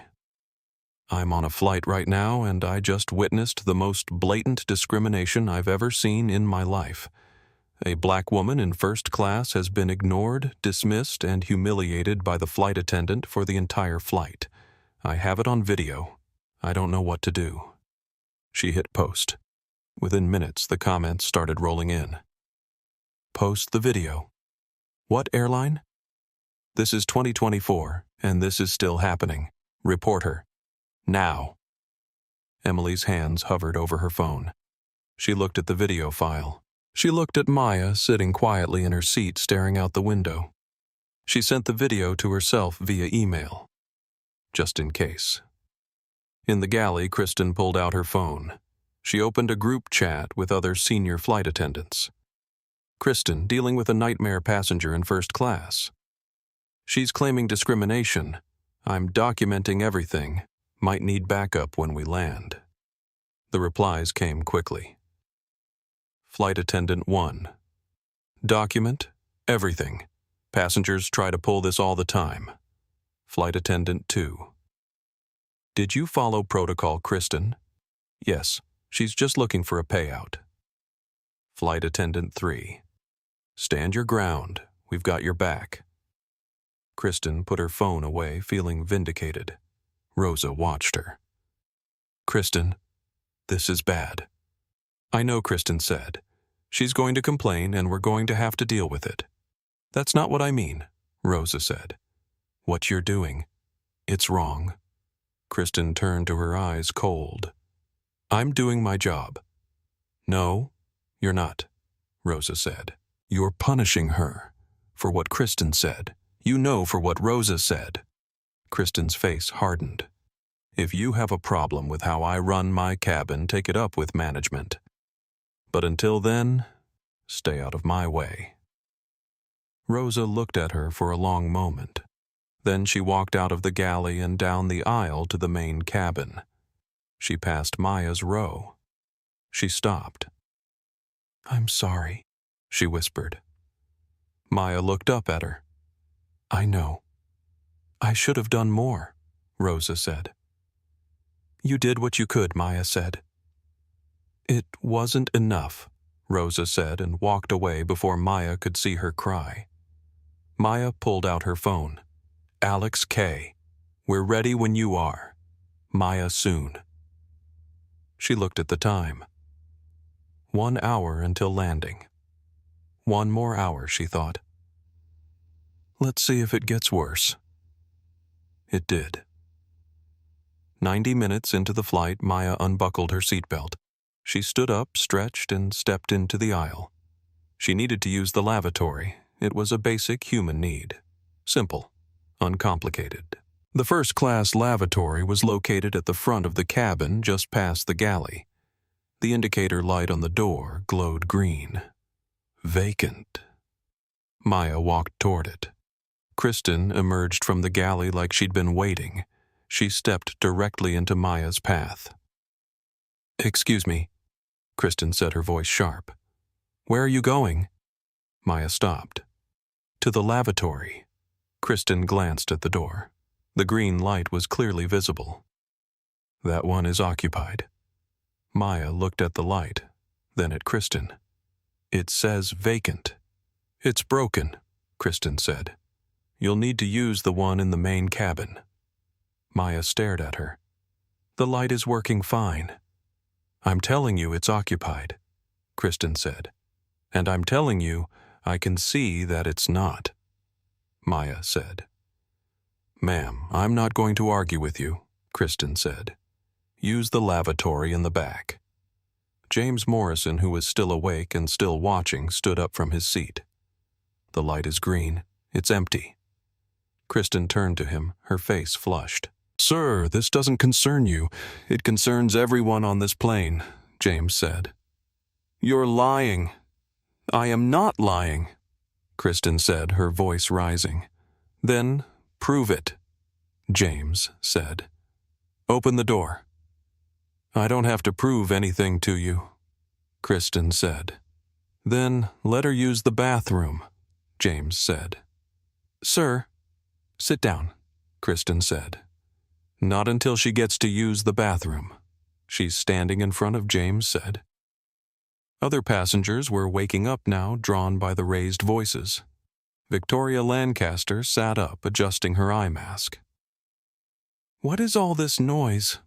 I'm on a flight right now, and I just witnessed the most blatant discrimination I've ever seen in my life. A black woman in first class has been ignored, dismissed, and humiliated by the flight attendant for the entire flight. I have it on video. I don't know what to do." She hit post. Within minutes, the comments started rolling in. "Post the video." "What airline?" "This is 2024, and this is still happening. Report her. Now." Emily's hands hovered over her phone. She looked at the video file. She looked at Maya sitting quietly in her seat staring out the window. She sent the video to herself via email, just in case. In the galley, Kristen pulled out her phone. She opened a group chat with other senior flight attendants. Kristen dealing with a nightmare passenger in first class. "She's claiming discrimination. I'm documenting everything. Might need backup when we land." The replies came quickly. Flight Attendant 1. "Document everything. Passengers try to pull this all the time." Flight Attendant 2. "Did you follow protocol, Kristen?" "Yes, she's just looking for a payout." Flight Attendant 3. "Stand your ground. We've got your back." Kristen put her phone away, feeling vindicated. Rosa watched her. "Kristen, this is bad." "I know," Kristen said. "She's going to complain, and we're going to have to deal with it." "That's not what I mean," Rosa said. "What you're doing, it's wrong." Kristen turned to her eyes cold. "I'm doing my job." "No, you're not," Rosa said. "You're punishing her for what Kristen said. You know for what Rosa said." Kristen's face hardened. "If you have a problem with how I run my cabin, take it up with management. But until then, stay out of my way." Rosa looked at her for a long moment. Then she walked out of the galley and down the aisle to the main cabin. She passed Maya's row. She stopped. "I'm sorry," she whispered. Maya looked up at her. "I know. I should have done more," Rosa said. "You did what you could," Maya said. "It wasn't enough," Rosa said and walked away before Maya could see her cry. Maya pulled out her phone. "Alex K. We're ready when you are. Maya soon." She looked at the time. 1 hour until landing. 1 more hour, she thought. Let's see if it gets worse. It did. 90 minutes into the flight, Maya unbuckled her seatbelt. She stood up, stretched, and stepped into the aisle. She needed to use the lavatory. It was a basic human need. Simple, uncomplicated. The first-class lavatory was located at the front of the cabin, just past the galley. The indicator light on the door glowed green. Vacant. Maya walked toward it. Kristen emerged from the galley like she'd been waiting. She stepped directly into Maya's path. "Excuse me," Kristen said, her voice sharp. "Where are you going?" Maya stopped. "To the lavatory." Kristen glanced at the door. The green light was clearly visible. "That one is occupied." Maya looked at the light, then at Kristen. "It says vacant." "It's broken," Kristen said. "You'll need to use the one in the main cabin." Maya stared at her. "The light is working fine." "I'm telling you it's occupied," Kristen said. "And I'm telling you I can see that it's not," Maya said. "Ma'am, I'm not going to argue with you," Kristen said. "Use the lavatory in the back." James Morrison, who was still awake and still watching, stood up from his seat. "The light is green. It's empty." Kristen turned to him, her face flushed. "Sir, this doesn't concern you. It concerns everyone on this plane," James said. "You're lying." "I am not lying," Kristen said, her voice rising. "Then prove it," James said. "Open the door." "I don't have to prove anything to you," Kristen said. "Then let her use the bathroom," James said. "Sir." "Sit down," Kristen said. Not until she gets to use the bathroom. She's standing in front of James said. Other passengers were waking up now, drawn by the raised voices. Victoria Lancaster sat up, adjusting her eye mask. What is all this noise?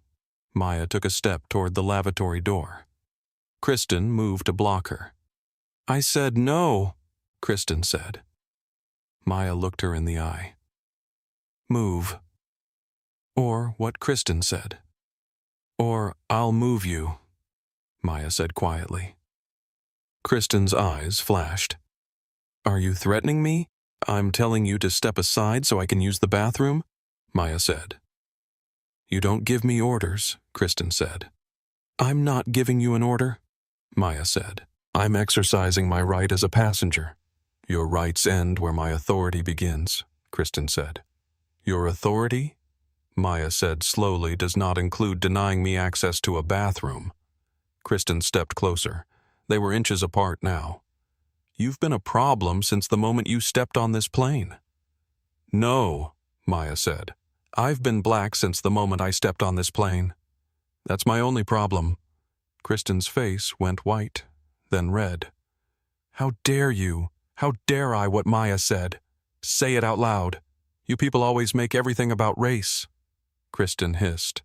Maya took a step toward the lavatory door. Kristen moved to block her. I said no, Kristen said. Maya looked her in the eye. Move. Or what Kristen said. Or I'll move you, Maya said quietly. Kristen's eyes flashed. Are you threatening me? I'm telling you to step aside so I can use the bathroom, Maya said. You don't give me orders, Kristen said. I'm not giving you an order, Maya said. I'm exercising my right as a passenger. Your rights end where my authority begins, Kristen said. Your authority, Maya said slowly, does not include denying me access to a bathroom. Kristen stepped closer. They were inches apart now. You've been a problem since the moment you stepped on this plane. No, Maya said. I've been black since the moment I stepped on this plane. That's my only problem. Kristen's face went white, then red. How dare you? How dare I what Maya said? Say it out loud. You people always make everything about race. Kristen hissed.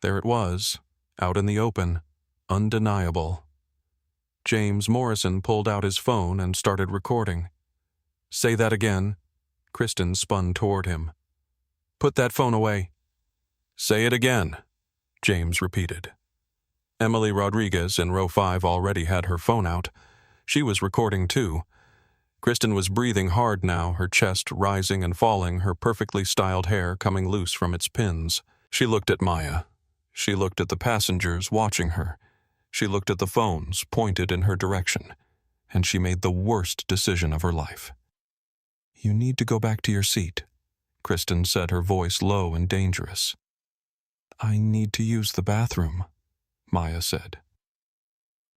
There it was, out in the open, undeniable. James Morrison pulled out his phone and started recording. Say that again. Kristen spun toward him. Put that phone away. Say it again, James repeated. Emily Rodriguez in row 5 already had her phone out. She was recording too. Kristen was breathing hard now, her chest rising and falling, her perfectly styled hair coming loose from its pins. She looked at Maya. She looked at the passengers watching her. She looked at the phones pointed in her direction. And she made the worst decision of her life. You need to go back to your seat, Kristen said, her voice low and dangerous. I need to use the bathroom, Maya said.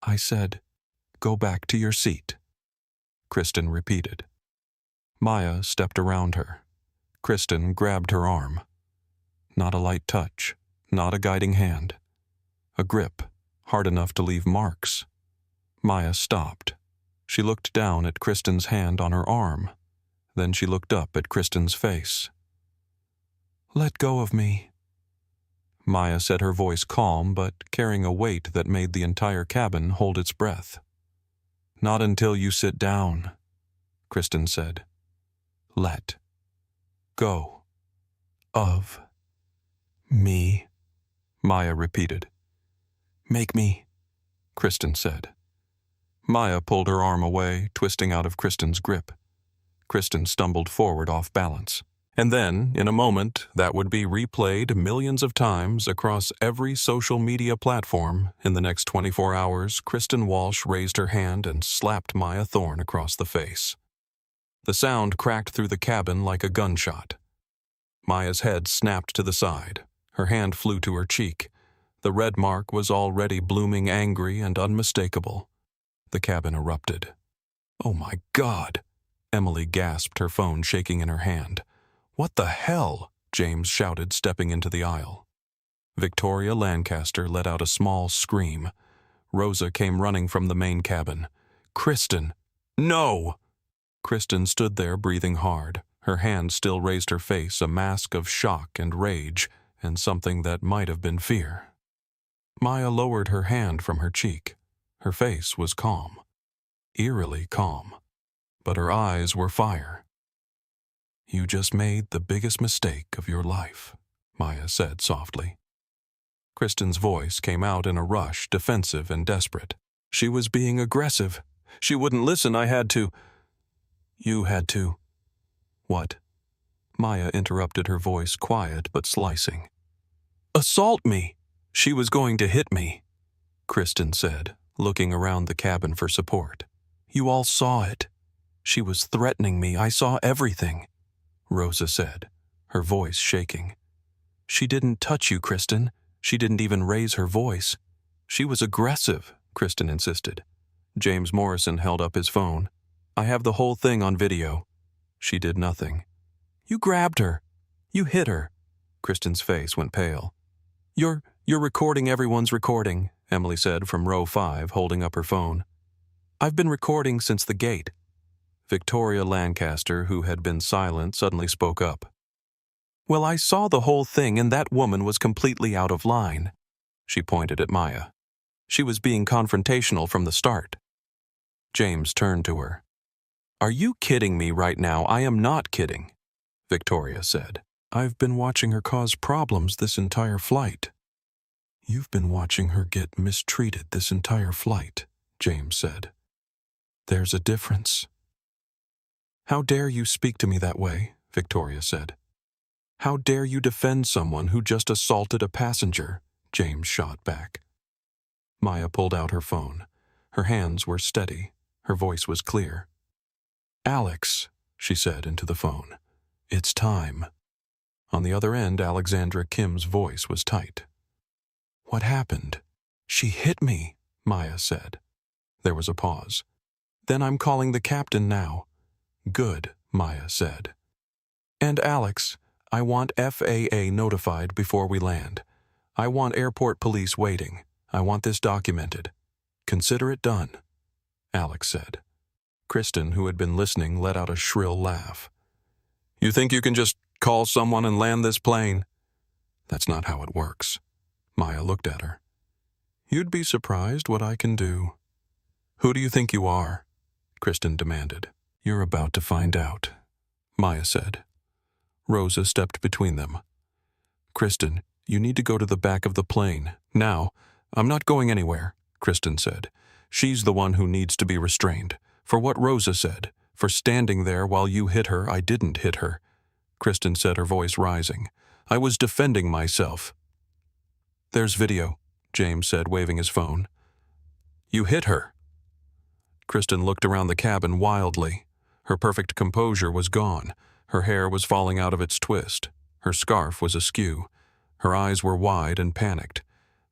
I said, go back to your seat, Kristen repeated. Maya stepped around her. Kristen grabbed her arm. Not a light touch, not a guiding hand. A grip, hard enough to leave marks. Maya stopped. She looked down at Kristen's hand on her arm. Then she looked up at Kristen's face. Let go of me. Maya said, her voice calm but carrying a weight that made the entire cabin hold its breath. Not until you sit down, Kristen said. Let go of me, Maya repeated. Make me, Kristen said. Maya pulled her arm away, twisting out of Kristen's grip. Kristen stumbled forward off balance. And then, in a moment that would be replayed millions of times across every social media platform, in the next 24 hours, Kristen Walsh raised her hand and slapped Maya Thorne across the face. The sound cracked through the cabin like a gunshot. Maya's head snapped to the side. Her hand flew to her cheek. The red mark was already blooming angry and unmistakable. The cabin erupted. Oh my God! Emily gasped, her phone shaking in her hand. What the hell? James shouted, stepping into the aisle. Victoria Lancaster let out a small scream. Rosa came running from the main cabin. Kristen! No! Kristen stood there breathing hard. Her hand still raised her face, a mask of shock and rage, and something that might have been fear. Maya lowered her hand from her cheek. Her face was calm. Eerily calm. But her eyes were fire. You just made the biggest mistake of your life, Maya said softly. Kristen's voice came out in a rush, defensive and desperate. She was being aggressive. She wouldn't listen. I had to. You had to. What? Maya interrupted, her voice quiet but slicing. Assault me! She was going to hit me, Kristen said, looking around the cabin for support. You all saw it. She was threatening me. I saw everything, Rosa said, her voice shaking. She didn't touch you, Kristen. She didn't even raise her voice. She was aggressive, Kristen insisted. James Morrison held up his phone. I have the whole thing on video. She did nothing. You grabbed her. You hit her. Kristen's face went pale. You're recording everyone's recording, Emily said from row 5, holding up her phone. I've been recording since the gate. Victoria Lancaster, who had been silent, suddenly spoke up. Well, I saw the whole thing and that woman was completely out of line. She pointed at Maya. She was being confrontational from the start. James turned to her. Are you kidding me right now? I am not kidding, Victoria said. I've been watching her cause problems this entire flight. You've been watching her get mistreated this entire flight, James said. There's a difference. How dare you speak to me that way, Victoria said. How dare you defend someone who just assaulted a passenger, James shot back. Maya pulled out her phone. Her hands were steady. Her voice was clear. Alex, she said into the phone. It's time. On the other end, Alexandra Kim's voice was tight. What happened? She hit me, Maya said. There was a pause. Then I'm calling the captain now. Good, Maya said. And Alex, I want FAA notified before we land. I want airport police waiting. I want this documented. Consider it done, Alex said. Kristen, who had been listening, let out a shrill laugh. You think you can just call someone and land this plane? That's not how it works. Maya looked at her. You'd be surprised what I can do. Who do you think you are? Kristen demanded. You're about to find out, Maya said. Rosa stepped between them. Kristen, you need to go to the back of the plane. Now. I'm not going anywhere, Kristen said. She's the one who needs to be restrained. For what Rosa said. For standing there while you hit her, I didn't hit her. Kristen said, her voice rising. I was defending myself. There's video, James said, waving his phone. You hit her. Kristen looked around the cabin wildly. Her perfect composure was gone. Her hair was falling out of its twist. Her scarf was askew. Her eyes were wide and panicked.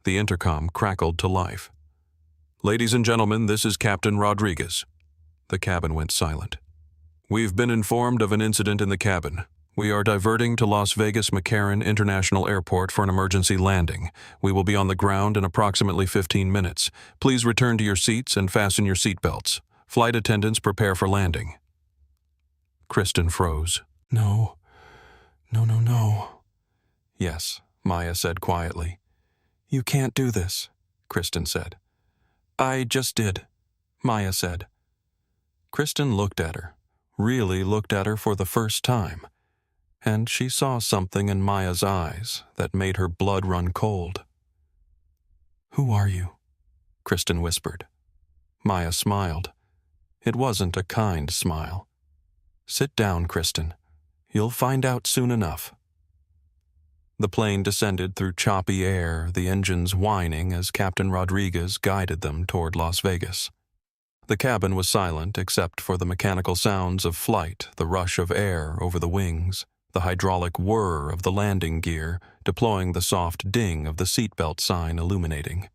The intercom crackled to life. Ladies and gentlemen, this is Captain Rodriguez. The cabin went silent. We've been informed of an incident in the cabin. We are diverting to Las Vegas McCarran International Airport for an emergency landing. We will be on the ground in approximately 15 minutes. Please return to your seats and fasten your seatbelts. Flight attendants prepare for landing. Kristen froze. No. Yes, Maya said quietly. You can't do this, Kristen said. I just did, Maya said. Kristen looked at her, really looked at her for the first time, and she saw something in Maya's eyes that made her blood run cold. Who are you? Kristen whispered. Maya smiled. It wasn't a kind smile. Sit down, Kristen. You'll find out soon enough. The plane descended through choppy air, the engines whining as Captain Rodriguez guided them toward Las Vegas. The cabin was silent except for the mechanical sounds of flight, the rush of air over the wings, the hydraulic whir of the landing gear deploying the soft ding of the seatbelt sign illuminating.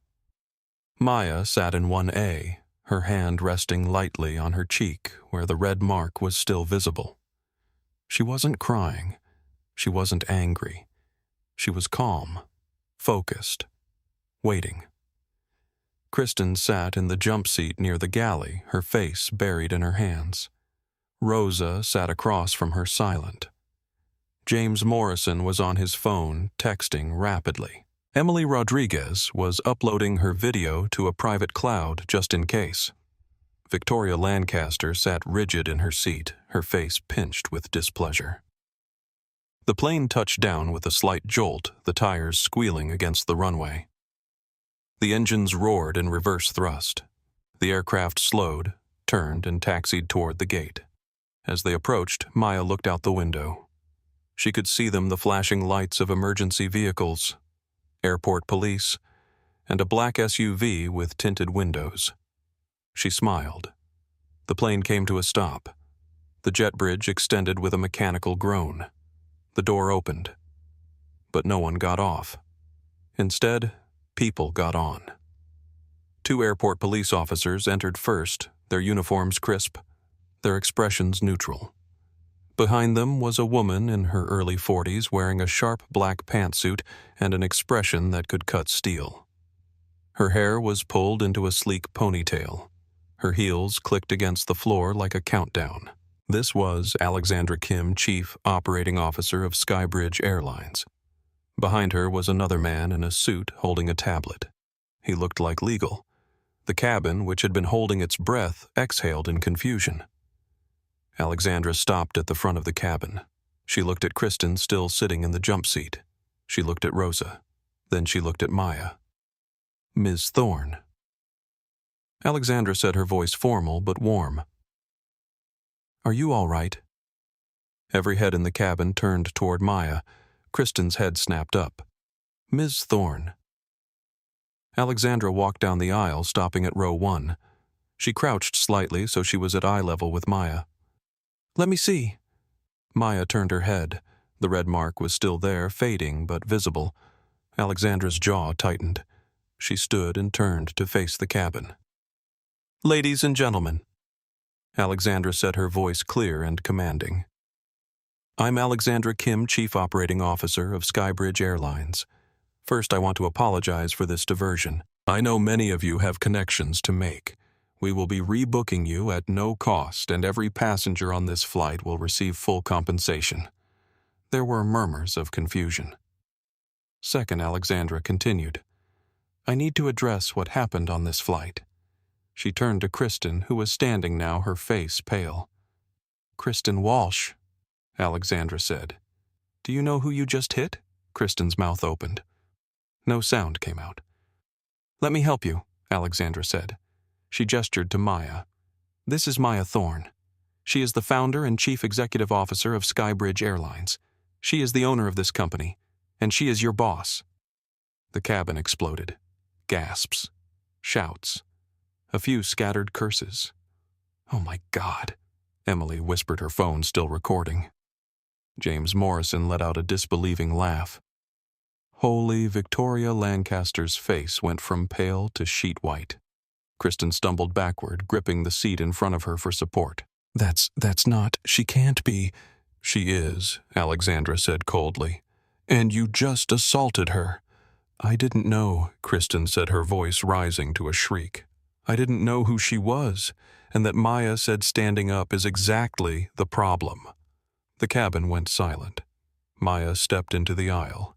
Maya sat in 1A, her hand resting lightly on her cheek where the red mark was still visible. She wasn't crying. She wasn't angry. She was calm, focused, waiting. Kristen sat in the jump seat near the galley, her face buried in her hands. Rosa sat across from her silent. James Morrison was on his phone, texting rapidly. Emily Rodriguez was uploading her video to a private cloud just in case. Victoria Lancaster sat rigid in her seat, her face pinched with displeasure. The plane touched down with a slight jolt, the tires squealing against the runway. The engines roared in reverse thrust. The aircraft slowed, turned, and taxied toward the gate. As they approached, Maya looked out the window. She could see them, the flashing lights of emergency vehicles, airport police, and a black SUV with tinted windows. She smiled. The plane came to a stop. The jet bridge extended with a mechanical groan. The door opened, but no one got off. Instead, people got on. 2 airport police officers entered first, their uniforms crisp, their expressions neutral. Behind them was a woman in her early 40s wearing a sharp black pantsuit and an expression that could cut steel. Her hair was pulled into a sleek ponytail. Her heels clicked against the floor like a countdown. This was Alexandra Kim, Chief Operating Officer of Skybridge Airlines. Behind her was another man in a suit holding a tablet. He looked like legal. The cabin, which had been holding its breath, exhaled in confusion. Alexandra stopped at the front of the cabin. She looked at Kristen still sitting in the jump seat. She looked at Rosa. Then she looked at Maya. Ms. Thorne. Alexandra said, her voice formal but warm. Are you all right? Every head in the cabin turned toward Maya. Kristen's head snapped up. Ms. Thorne. Alexandra walked down the aisle, stopping at row 1. She crouched slightly so she was at eye level with Maya. Let me see. Maya turned her head. The red mark was still there, fading but visible. Alexandra's jaw tightened. She stood and turned to face the cabin. Ladies and gentlemen, Alexandra said, her voice clear and commanding. I'm Alexandra Kim, Chief Operating Officer of Skybridge Airlines. First, I want to apologize for this diversion. I know many of you have connections to make. We will be rebooking you at no cost, and every passenger on this flight will receive full compensation. There were murmurs of confusion. Second, Alexandra continued. I need to address what happened on this flight. She turned to Kristen, who was standing now, her face pale. Kristen Walsh, Alexandra said. Do you know who you just hit? Kristen's mouth opened. No sound came out. Let me help you, Alexandra said. She gestured to Maya. This is Maya Thorne. She is the founder and chief executive officer of Skybridge Airlines. She is the owner of this company, and she is your boss. The cabin exploded. Gasps. Shouts. A few scattered curses. Oh my God, Emily whispered, her phone still recording. James Morrison let out a disbelieving laugh. Holy Victoria Lancaster's face went from pale to sheet white. Kristen stumbled backward, gripping the seat in front of her for support. That's not, she can't be. She is, Alexandra said coldly. And you just assaulted her. I didn't know, Kristen said, her voice rising to a shriek. I didn't know who she was, and that Maya said standing up is exactly the problem. The cabin went silent. Maya stepped into the aisle.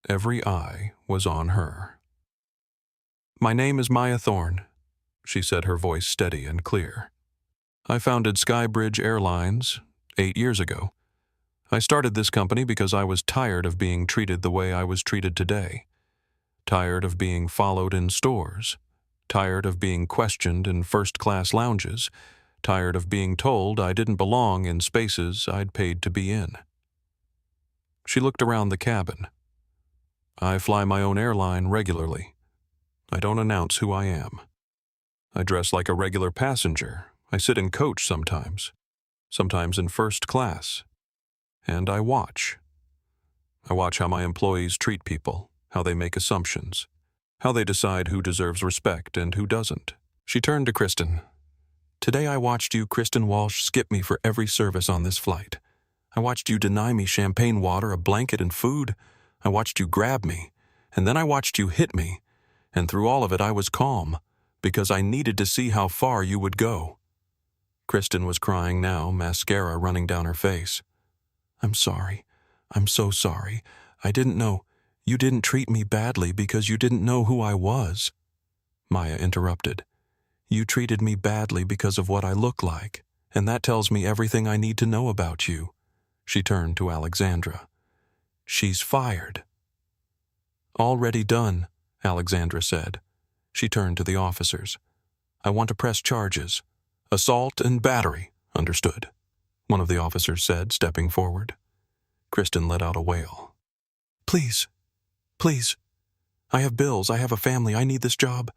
Every eye was on her. My name is Maya Thorne, she said, her voice steady and clear. I founded Skybridge Airlines 8 years ago. I started this company because I was tired of being treated the way I was treated today. Tired of being followed in stores. Tired of being questioned in first-class lounges. Tired of being told I didn't belong in spaces I'd paid to be in. She looked around the cabin. I fly my own airline regularly. I don't announce who I am. I dress like a regular passenger. I sit in coach sometimes in first class. And I watch. I watch how my employees treat people, how they make assumptions, how they decide who deserves respect and who doesn't. She turned to Kristen. Today I watched you, Kristen Walsh, skip me for every service on this flight. I watched you deny me champagne water, a blanket, and food. I watched you grab me, and then I watched you hit me. And through all of it I was calm, because I needed to see how far you would go. Kristen was crying now, mascara running down her face. I'm sorry. I'm so sorry. I didn't know. You didn't treat me badly because you didn't know who I was. Maya interrupted. You treated me badly because of what I look like, and that tells me everything I need to know about you. She turned to Alexandra. She's fired. Already done, Alexandra said. She turned to the officers. I want to press charges. Assault and battery, understood, one of the officers said, stepping forward. Kristen let out a wail. Please, please. I have bills, I have a family, I need this job.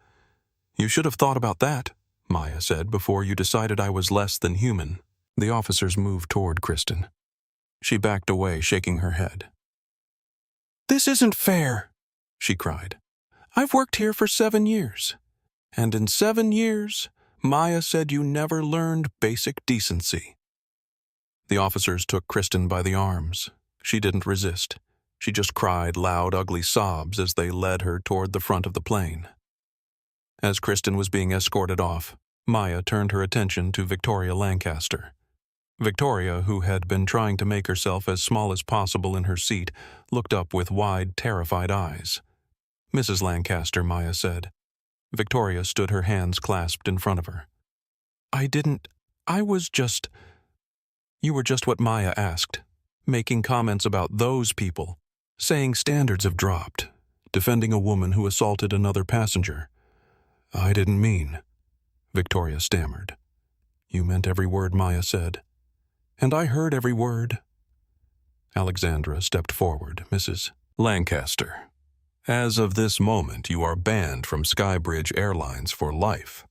You should have thought about that, Maya said, before you decided I was less than human. The officers moved toward Kristen. She backed away, shaking her head. This isn't fair, she cried. I've worked here for 7 years. And in 7 years, Maya said you never learned basic decency. The officers took Kristen by the arms. She didn't resist. She just cried loud, ugly sobs as they led her toward the front of the plane. As Kristen was being escorted off, Maya turned her attention to Victoria Lancaster. Victoria, who had been trying to make herself as small as possible in her seat, looked up with wide, terrified eyes. "Mrs. Lancaster," Maya said. Victoria stood, her hands clasped in front of her. I was just... You were just what Maya asked, making comments about those people, saying standards have dropped, defending a woman who assaulted another passenger. I didn't mean," Victoria stammered. "You meant every word Maya said. And I heard every word." Alexandra stepped forward. "Mrs. Lancaster, as of this moment, you are banned from Skybridge Airlines for life.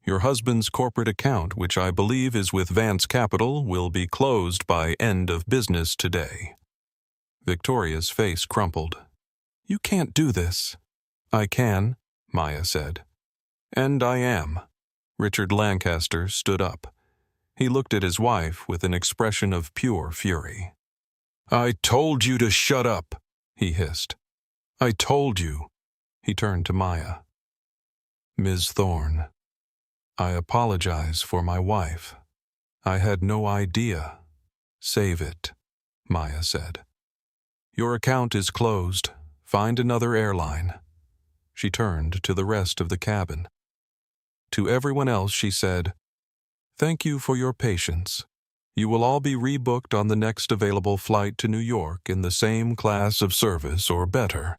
Your husband's corporate account, which I believe is with Vance Capital, will be closed by end of business today." Victoria's face crumpled. "You can't do this." "I can," Maya said. "And I am." Richard Lancaster stood up. He looked at his wife with an expression of pure fury. "I told you to shut up," he hissed. "I told you." He turned to Maya. "Ms. Thorne, I apologize for my wife. I had no idea." "Save it," Maya said. "Your account is closed. Find another airline." She turned to the rest of the cabin. To everyone else she said, "Thank you for your patience. You will all be rebooked on the next available flight to New York in the same class of service or better.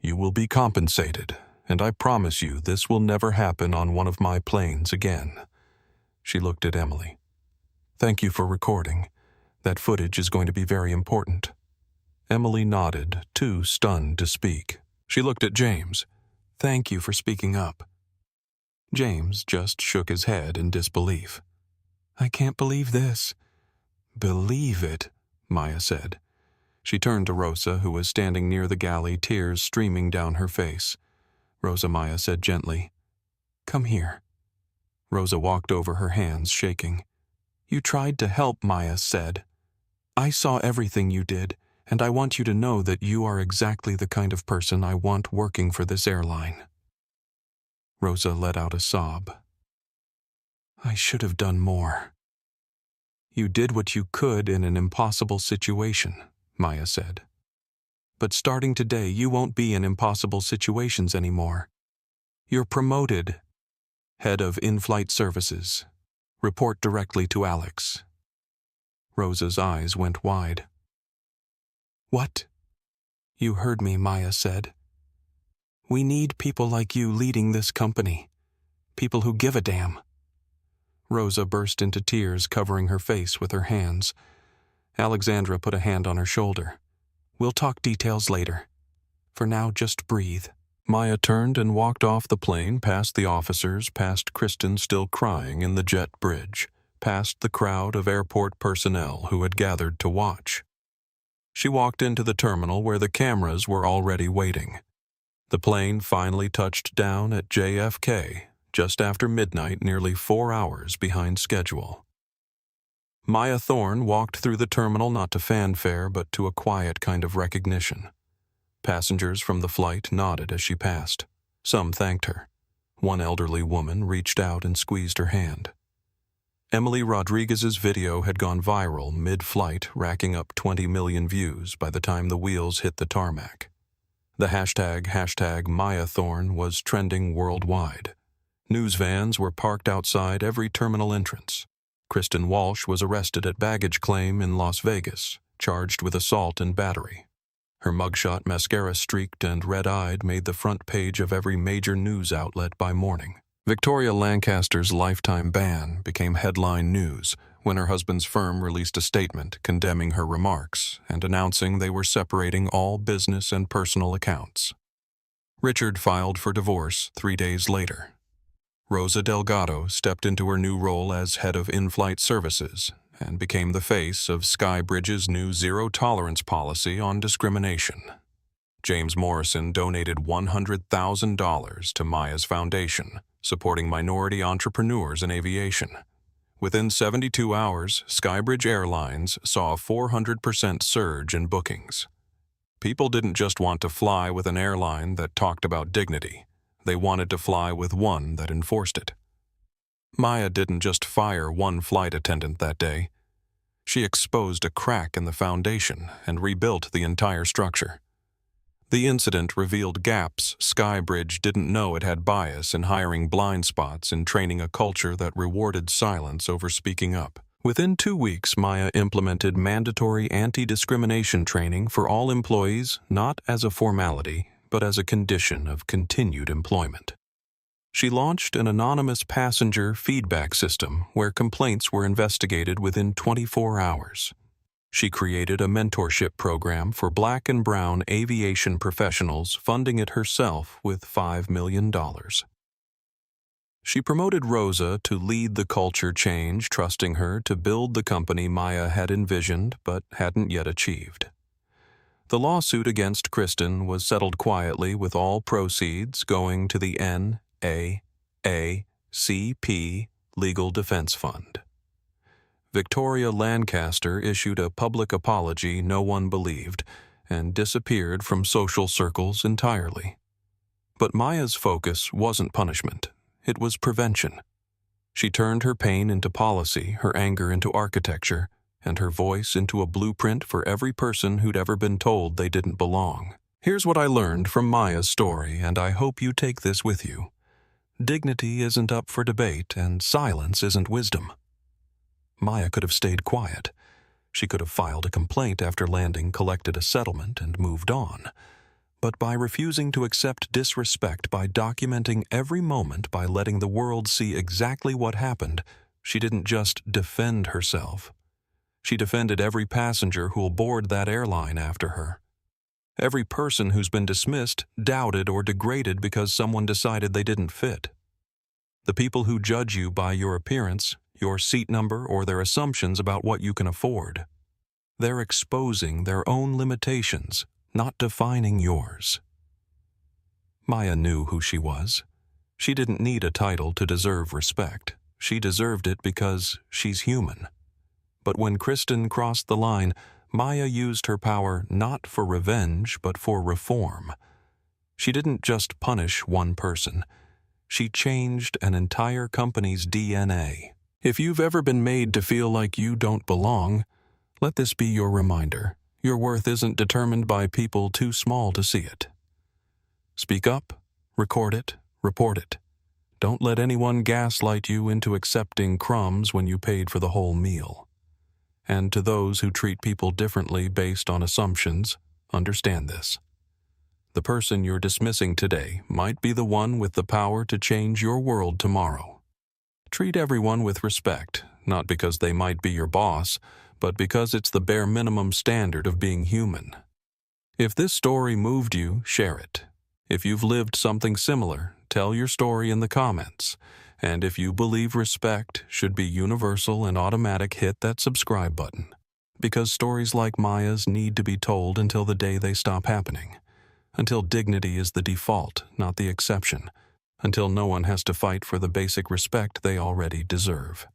You will be compensated, and I promise you this will never happen on one of my planes again." She looked at Emily. "Thank you for recording. That footage is going to be very important." Emily nodded, too stunned to speak. She looked at James. "Thank you for speaking up." James just shook his head in disbelief. "I can't believe this." "Believe it," Maya said. She turned to Rosa, who was standing near the galley, tears streaming down her face. "Rosa," Maya said gently, "come here." Rosa walked over, her hands shaking. "You tried to help," Maya said. "I saw everything you did, and I want you to know that you are exactly the kind of person I want working for this airline." Rosa let out a sob. "I should have done more." "You did what you could in an impossible situation," Maya said. "But starting today, you won't be in impossible situations anymore. You're promoted. Head of in-flight services. Report directly to Alex." Rosa's eyes went wide. "What?" "You heard me," Maya said. "We need people like you leading this company. People who give a damn." Rosa burst into tears, covering her face with her hands. Alexandra put a hand on her shoulder. "We'll talk details later. For now, just breathe." Maya turned and walked off the plane, past the officers, past Kristen still crying in the jet bridge, past the crowd of airport personnel who had gathered to watch. She walked into the terminal where the cameras were already waiting. The plane finally touched down at JFK, just after midnight, nearly 4 hours behind schedule. Maya Thorne walked through the terminal not to fanfare, but to a quiet kind of recognition. Passengers from the flight nodded as she passed. Some thanked her. One elderly woman reached out and squeezed her hand. Emily Rodriguez's video had gone viral mid-flight, racking up 20 million views by the time the wheels hit the tarmac. The hashtag Maya Thorne was trending worldwide. News vans were parked outside every terminal entrance. Kristen Walsh was arrested at baggage claim in Las Vegas, charged with assault and battery. Her mugshot, mascara streaked and red-eyed, made the front page of every major news outlet by morning. Victoria Lancaster's lifetime ban became headline news when her husband's firm released a statement condemning her remarks and announcing they were separating all business and personal accounts. Richard filed for divorce 3 days later. Rosa Delgado stepped into her new role as head of in-flight services and became the face of Skybridge's new zero-tolerance policy on discrimination. James Morrison donated $100,000 to Maya's foundation, supporting minority entrepreneurs in aviation. Within 72 hours, Skybridge Airlines saw a 400% surge in bookings. People didn't just want to fly with an airline that talked about dignity. They wanted to fly with one that enforced it. Maya didn't just fire one flight attendant that day. She exposed a crack in the foundation and rebuilt the entire structure. The incident revealed gaps Skybridge didn't know it had bias in hiring blind spots and training a culture that rewarded silence over speaking up. Within 2 weeks, Maya implemented mandatory anti-discrimination training for all employees, not as a formality, but as a condition of continued employment. She launched an anonymous passenger feedback system where complaints were investigated within 24 hours. She created a mentorship program for Black and brown aviation professionals, funding it herself with $5 million. She promoted Rosa to lead the culture change, trusting her to build the company Maya had envisioned but hadn't yet achieved. The lawsuit against Kristen was settled quietly, with all proceeds going to the NAACP Legal Defense Fund. Victoria Lancaster issued a public apology no one believed and disappeared from social circles entirely. But Maya's focus wasn't punishment, it was prevention. She turned her pain into policy, her anger into architecture, and her voice into a blueprint for every person who'd ever been told they didn't belong. Here's what I learned from Maya's story, and I hope you take this with you. Dignity isn't up for debate, and silence isn't wisdom. Maya could have stayed quiet. She could have filed a complaint after landing, collected a settlement, and moved on. But by refusing to accept disrespect, by documenting every moment, by letting the world see exactly what happened, she didn't just defend herself. She defended every passenger who'll board that airline after her. Every person who's been dismissed, doubted, or degraded because someone decided they didn't fit. The people who judge you by your appearance, your seat number, or their assumptions about what you can afford. They're exposing their own limitations, not defining yours. Maya knew who she was. She didn't need a title to deserve respect. She deserved it because she's human. But when Kristen crossed the line, Maya used her power not for revenge, but for reform. She didn't just punish one person. She changed an entire company's DNA. If you've ever been made to feel like you don't belong, let this be your reminder. Your worth isn't determined by people too small to see it. Speak up, record it, report it. Don't let anyone gaslight you into accepting crumbs when you paid for the whole meal. And to those who treat people differently based on assumptions, understand this. The person you're dismissing today might be the one with the power to change your world tomorrow. Treat everyone with respect, not because they might be your boss, but because it's the bare minimum standard of being human. If this story moved you, share it. If you've lived something similar, tell your story in the comments. And if you believe respect should be universal and automatic, hit that subscribe button. Because stories like Maya's need to be told until the day they stop happening. Until dignity is the default, not the exception. Until no one has to fight for the basic respect they already deserve.